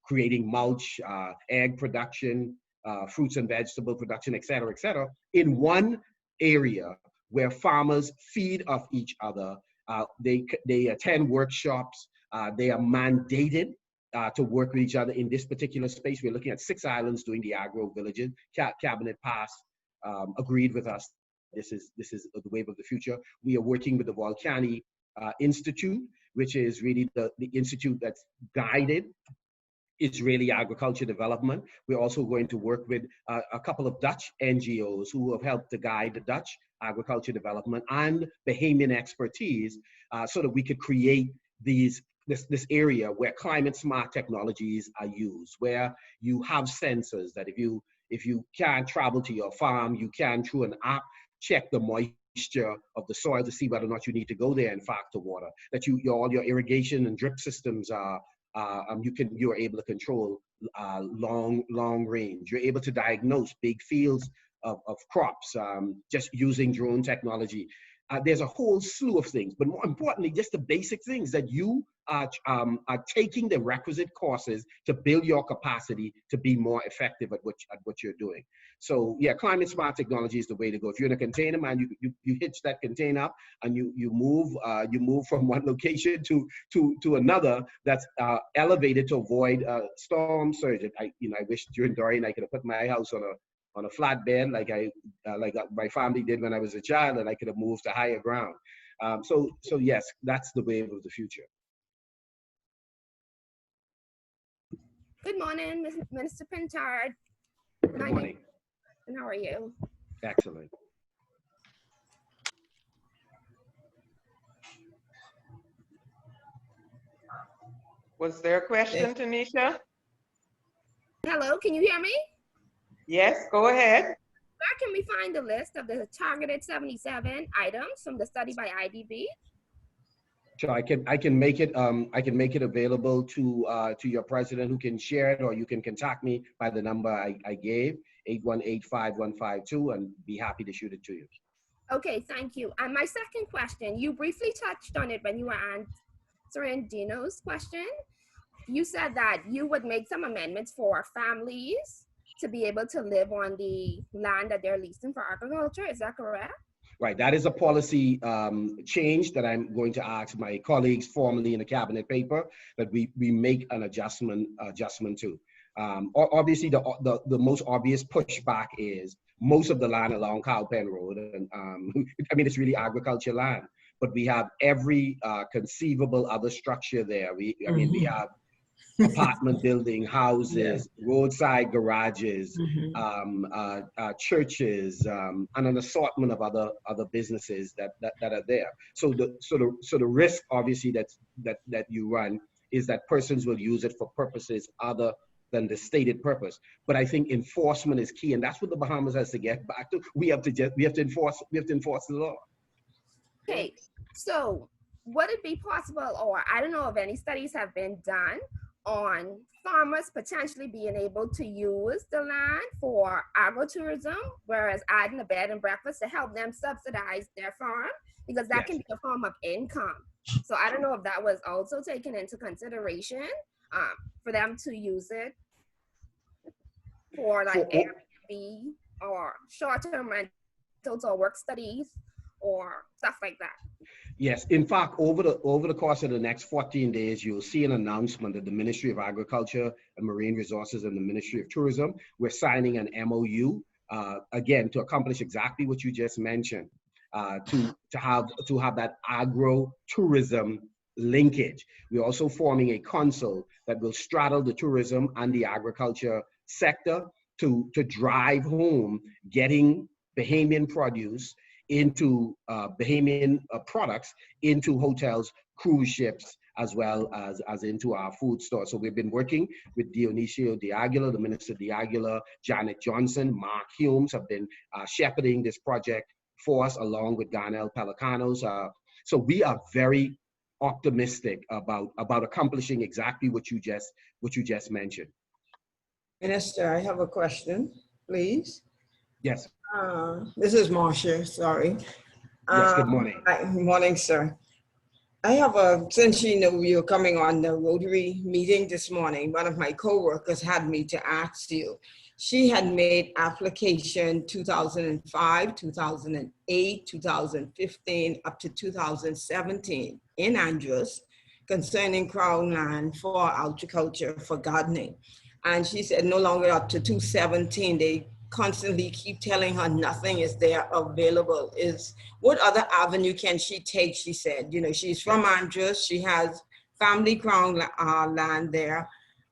creating mulch, egg production, fruits and vegetable production, et cetera, in one area where farmers feed off each other. They attend workshops. They are mandated to work with each other in this particular space. We're looking at 6 islands doing the agro villages. Cabinet passed, agreed with us. This is the wave of the future. We are working with the Volcani Institute, which is really the institute that's guided Israeli agriculture development. We're also going to work with a couple of Dutch NGOs who have helped to guide the Dutch agriculture development and Bahamian expertise, so that we could create this area where climate smart technologies are used, where you have sensors that if you can't travel to your farm, you can, through an app, check the moisture of the soil to see whether or not you need to go there and factor water, that all your irrigation and drip systems are you're able to control long range. You're able to diagnose big fields of crops just using drone technology. There's a whole slew of things, but more importantly, just the basic things that you are taking the requisite courses to build your capacity to be more effective at what you're doing. So yeah, climate smart technology is the way to go. If you're in a container, man, you hitch that container up and you move from one location to another that's elevated to avoid storm surge. I wish during Dorian I could have put my house on a flatbed like my family did when I was a child, and I could have moved to higher ground. So yes, that's the wave of the future. Good morning, Minister Pintard. Good morning. And how are you? Excellent. Was there a question, Tanisha? Hello, can you hear me? Yes, go ahead. Where can we find the list of the targeted 77 items from the study by IDB? So I can make it available to your president, who can share it, or you can contact me by the number I gave, 818-5152, and be happy to shoot it to you. Okay, thank you. And my second question, you briefly touched on it when you were answering Dino's question. You said that you would make some amendments for families to be able to live on the land that they're leasing for agriculture. Is that correct? Right, that is a policy change that I'm going to ask my colleagues formally in the cabinet paper that we make an adjustment to. Obviously, the most obvious pushback is most of the land along Cowpen Road, and I mean, it's really agriculture land, but we have every conceivable other structure there. We have apartment building, houses, roadside garages, churches, and an assortment of other businesses that are there. So the risk, obviously, that you run is that persons will use it for purposes other than the stated purpose. But I think enforcement is key, and that's what the Bahamas has to get back to. We have to enforce the law. Okay, so would it be possible, or I don't know if any studies have been done on farmers potentially being able to use the land for agritourism, whereas adding a bed and breakfast to help them subsidize their farm, because that can be a form of income. So I don't know if that was also taken into consideration for them to use it for like Airbnb or short-term rentals or work studies or stuff like that. Yes, in fact, over the course of the next 14 days, you'll see an announcement that the Ministry of Agriculture and Marine Resources and the Ministry of Tourism, we're signing an MOU, again, to accomplish exactly what you just mentioned, to have that agro-tourism linkage. We're also forming a council that will straddle the tourism and the agriculture sector to drive home getting Bahamian produce into Bahamian products into hotels, cruise ships, as well as into our food stores. So we've been working with Dionisio de Aguilar, the Minister de Aguilar, Janet Johnson, Mark Humes have been shepherding this project for us, along with Garnell Pelicanos. So we are very optimistic about accomplishing exactly what you just mentioned. Minister, I have a question, please. Yes. This is Marcia, sorry. Yes, good morning. Good morning, sir. I have since you know you're coming on the Rotary meeting this morning, one of my co-workers had me to ask you. She had made application 2005, 2008, 2015, up to 2017 in Andros concerning Crown land for agriculture, for gardening. And she said no longer up to 2017, they constantly keep telling her nothing is there available. What other avenue can she take? She said, you know, she's from Andros, she has family Crown land there,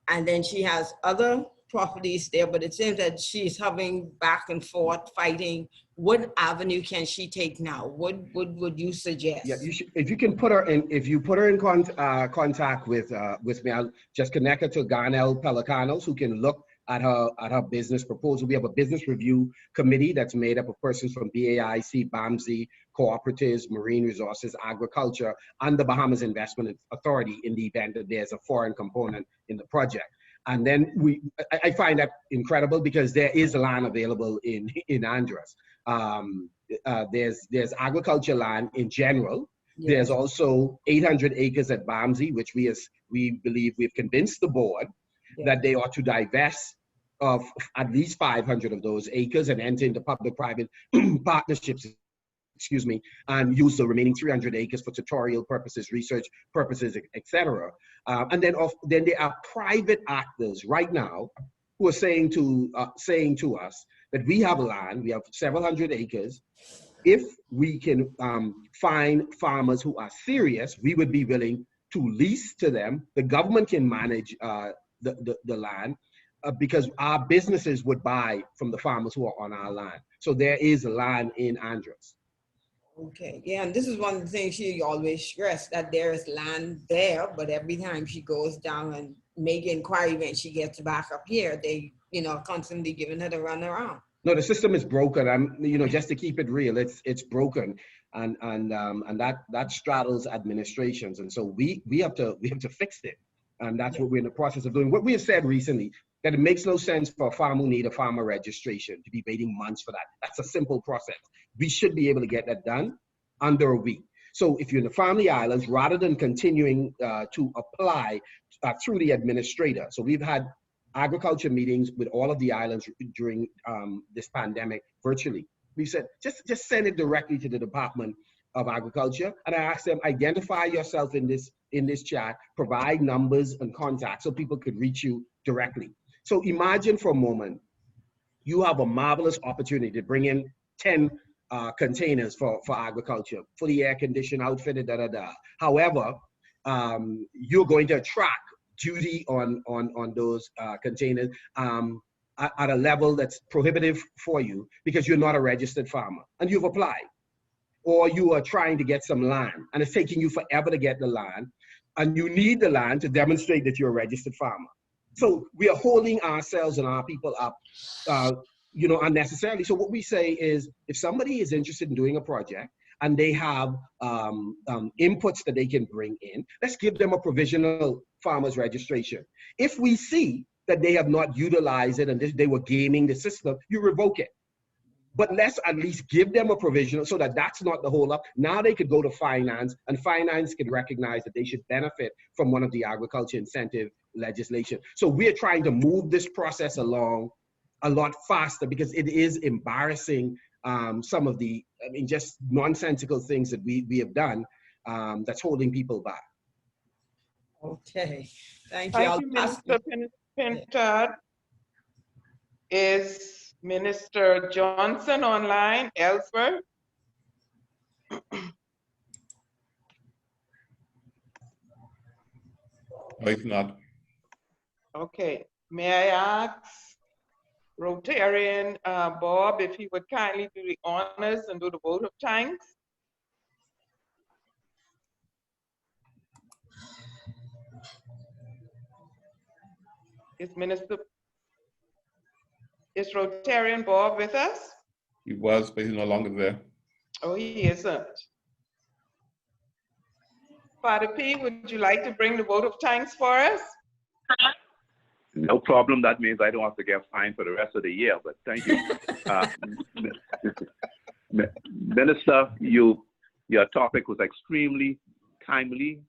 and then she has other properties there, but it seems that she's having back and forth fighting. What avenue can she take now? What would you suggest? Yeah, you should, if you can put her in, if you put her in contact with me, I'll just connect her to Garnell Pelicanos, who can look at her business proposal. We have a business review committee that's made up of persons from BAIC, BAMSI, cooperatives, marine resources, agriculture, and the Bahamas Investment Authority in the event that there's a foreign component in the project. And then I find that incredible because there is land available in Andros. There's agriculture land in general. Yes. There's also 800 acres at BAMSI, which we believe we've convinced the board that they ought to divest of at least 500 of those acres and enter into public-private partnerships, and use the remaining 300 acres for tutorial purposes, research purposes, etc. And then there are private actors right now who are saying to us that we have land, we have several hundred acres. If we can find farmers who are serious, we would be willing to lease to them. The government can manage the land because our businesses would buy from the farmers who are on our land. So there is land in Andros. Okay, yeah, and this is one of the things she always stressed, that there is land there, but every time she goes down and make inquiry when she gets back up here, they, you know, constantly giving her the run around. No, the system is broken. You know, just to keep it real, it's broken, and that straddles administrations, and so we have to fix it, and that's what we're in the process of doing. What we have said recently, that it makes no sense for a farmer who need a farmer registration to be waiting months for that. That's a simple process. We should be able to get that done under a week. So if you're in the Family Islands, rather than continuing to apply through the administrator, so we've had agriculture meetings with all of the islands during this pandemic virtually. We said, just send it directly to the Department of Agriculture. And I asked them, identify yourself in this chat, provide numbers and contacts so people could reach you directly. So imagine for a moment, you have a marvelous opportunity to bring in 10 containers for agriculture, fully air conditioned, outfitted, However, you're going to attract duty on those containers at a level that's prohibitive for you because you're not a registered farmer and you've applied, or you are trying to get some land and it's taking you forever to get the land, and you need the land to demonstrate that you're a registered farmer. So we are holding ourselves and our people up, you know, unnecessarily. So what we say is, if somebody is interested in doing a project and they have inputs that they can bring in. Let's give them a provisional farmers registration. If we see that they have not utilized it and they were gaming the system, you revoke it. But let's at least give them a provisional so that that's not the whole up. Now they could go to finance, and finance can recognize that they should benefit from one of the agriculture incentive legislation. So we're trying to move this process along a lot faster, because it is embarrassing, some of the, I mean, just nonsensical things that we have done that's holding people back. Okay, thank you. Thank I'll you, pass- Minister Pintard. Is Minister Johnson online elsewhere? No, it's not. Okay, may I ask Rotarian Bob if he would kindly do the honors and do the vote of thanks? Is Rotarian Bob with us? He was, but he's no longer there. Oh, he isn't. Father P, would you like to bring the vote of thanks for us? No problem. That means I don't have to get fined for the rest of the year, but thank you. Minister, your topic was extremely timely,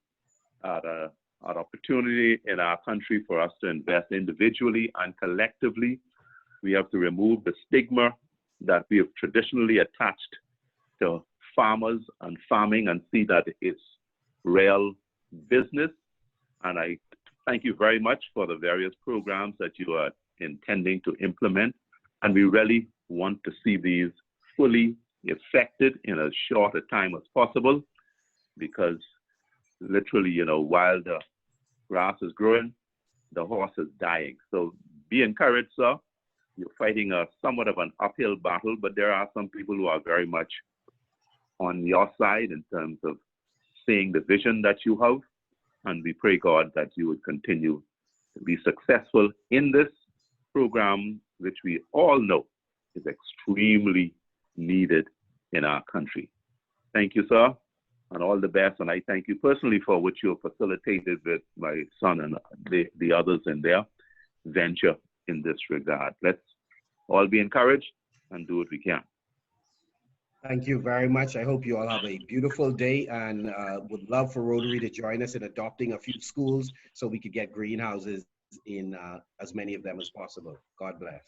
an opportunity in our country for us to invest individually and collectively. We have to remove the stigma that we have traditionally attached to farmers and farming and see that it's real business. And I thank you very much for the various programs that you are intending to implement. And we really want to see these fully effected in as short a time as possible, because literally, you know, while the grass is growing, the horse is dying. So be encouraged, sir. You're fighting a somewhat of an uphill battle, but there are some people who are very much on your side in terms of seeing the vision that you have. And we pray, God, that you would continue to be successful in this program, which we all know is extremely needed in our country. Thank you, sir, and all the best. And I thank you personally for what you have facilitated with my son and the others in their venture in this regard. Let's all be encouraged and do what we can. Thank you very much. I hope you all have a beautiful day, and would love for Rotary to join us in adopting a few schools so we could get greenhouses in as many of them as possible. God bless.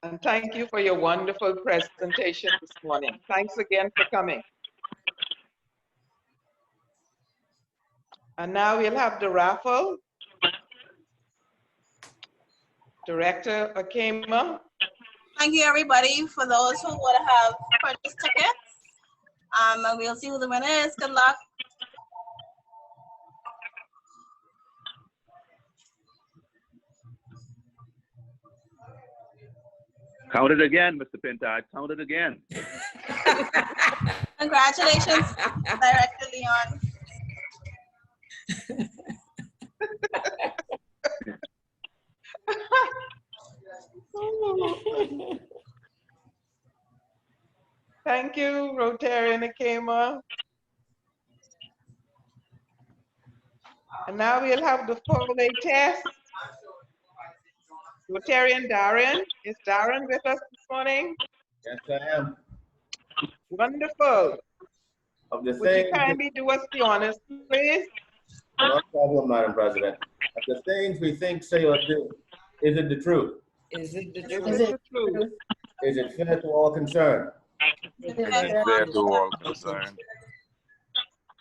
And thank you for your wonderful presentation this morning. Thanks again for coming. And now we'll have the raffle. Director Akema. Thank you, everybody, for those who would have purchased tickets. And we'll see who the winner is. Good luck. Count it again, Mr. Pintard. Count it again. Congratulations, Director Leon. Thank you, Rotarian Akema. And now we'll have the four-way test. Rotarian Darren. Is Darren with us this morning? Yes, I am. Wonderful. Of the Would you things, kindly do us the honors, please? no problem, Madam President. Of the things we think, say, or do, is it the truth? Is it the Is truth? it the truth? Is it fair to all concerned? Is it fair to all concerned?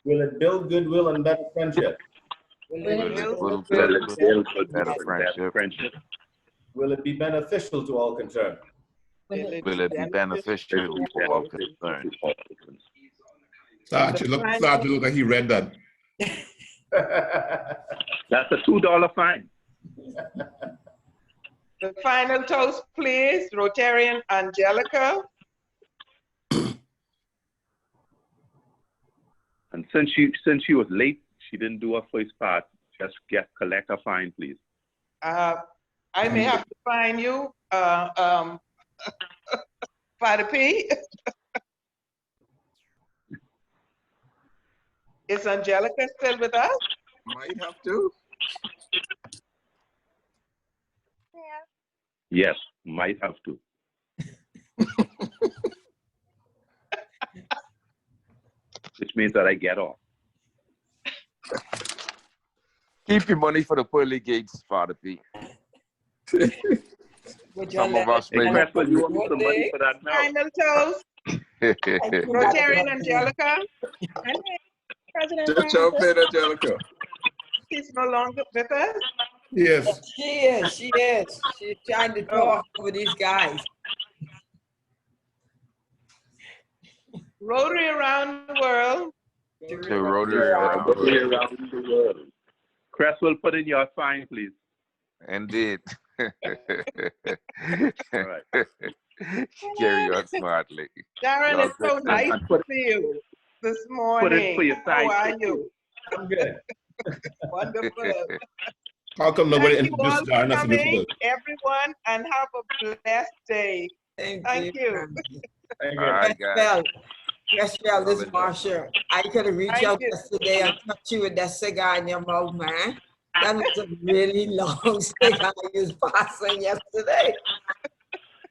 Will it build goodwill and better friendship? Will it build better friendship? Will it be beneficial to all concerned? Will it be beneficial to all concerned? Sergeant, look like he read that. That's a $2 fine. The final toast, please. Rotarian Angelica. And since she was late, she didn't do her first part. Just collect a fine, please. I may have to fine you, Father P. Is Angelica still with us? Might have to. Yes, might have to. Which means that I get off. Keep your money for the pearly gates, Father P. Some of us may not. Well, you want some money for that now? Final toast. Rotary and Angelica. Just jump in, Angelica. She's no longer with us. Yes. She is. She's trying to talk with these guys. Rotary around the world. To Rotary around the world. Around the world. Cresswell, put in your sign, please. Indeed. All right. Carry on smartly. Darren, Y'all it's so take nice care. to see you this morning. Put it for your How sign. are you? I'm good. Wonderful. How come nobody Thank you all introduced for Diana to this coming, work? everyone, and have a blessed day. Thank you. Thank All you. right, guys. Well, yes, well, this is Marsha. I could have reached Thank out you. yesterday and touched you with that cigar in your mouth, man. That was a really long cigar you was passing yesterday.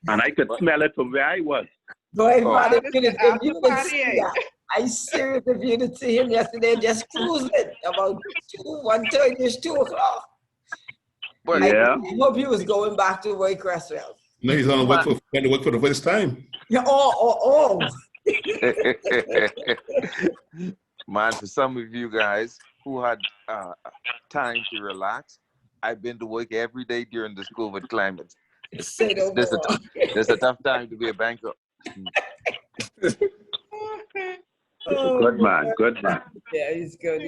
And I could smell it from where I was. Boy, Oh. man, if you didn't After see party, that, I serious if you didn't see him yesterday, just cruising about 1:30, 2 o'clock. But Yeah. I hope he was going back to work, Cresswell. No, he's on work for the first time. Oh. man, for some of you guys who had time to relax, I've been to work every day during this COVID climate. Say no This more. is a tough time to be a banker. Oh, Good man, good man. yeah, he's good.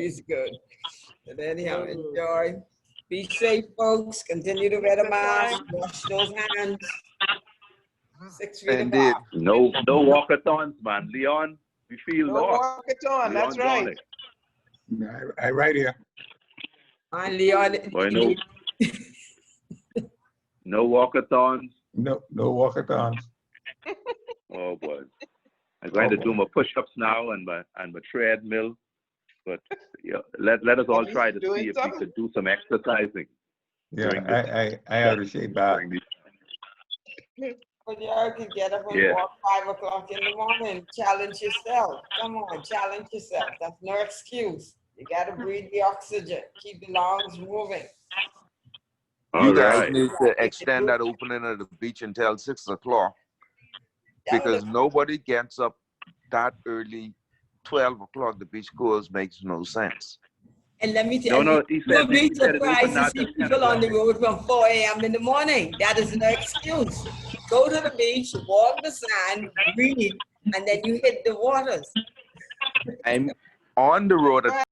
But anyhow, enjoy. Be safe, folks. Continue to wear the mask. Wash those hands. 6 feet Indeed. apart. No walkathons, man. Leon, we feel No lost. walkathon, that's Leon right. Dornick. I right here. And Leon, Boy, no walkathons. No walkathons. Oh boy. I'm going to do my push-ups now and my treadmill. But yeah, let us all try to see if we could do some exercising. Yeah, I appreciate that. but you can get up and walk 5 o'clock in the morning. Challenge yourself. Come on, challenge yourself. That's no excuse. You got to breathe the oxygen. Keep the lungs moving. You guys need to extend that opening of the beach until 6 o'clock because nobody gets up that early. 12 o'clock, the beach goes makes no sense. And let me tell you, you'll be surprised to see people on the road from 4 a.m. in the morning. That is no excuse. Go to the beach, walk the sand, breathe, and then you hit the waters. I'm on the road at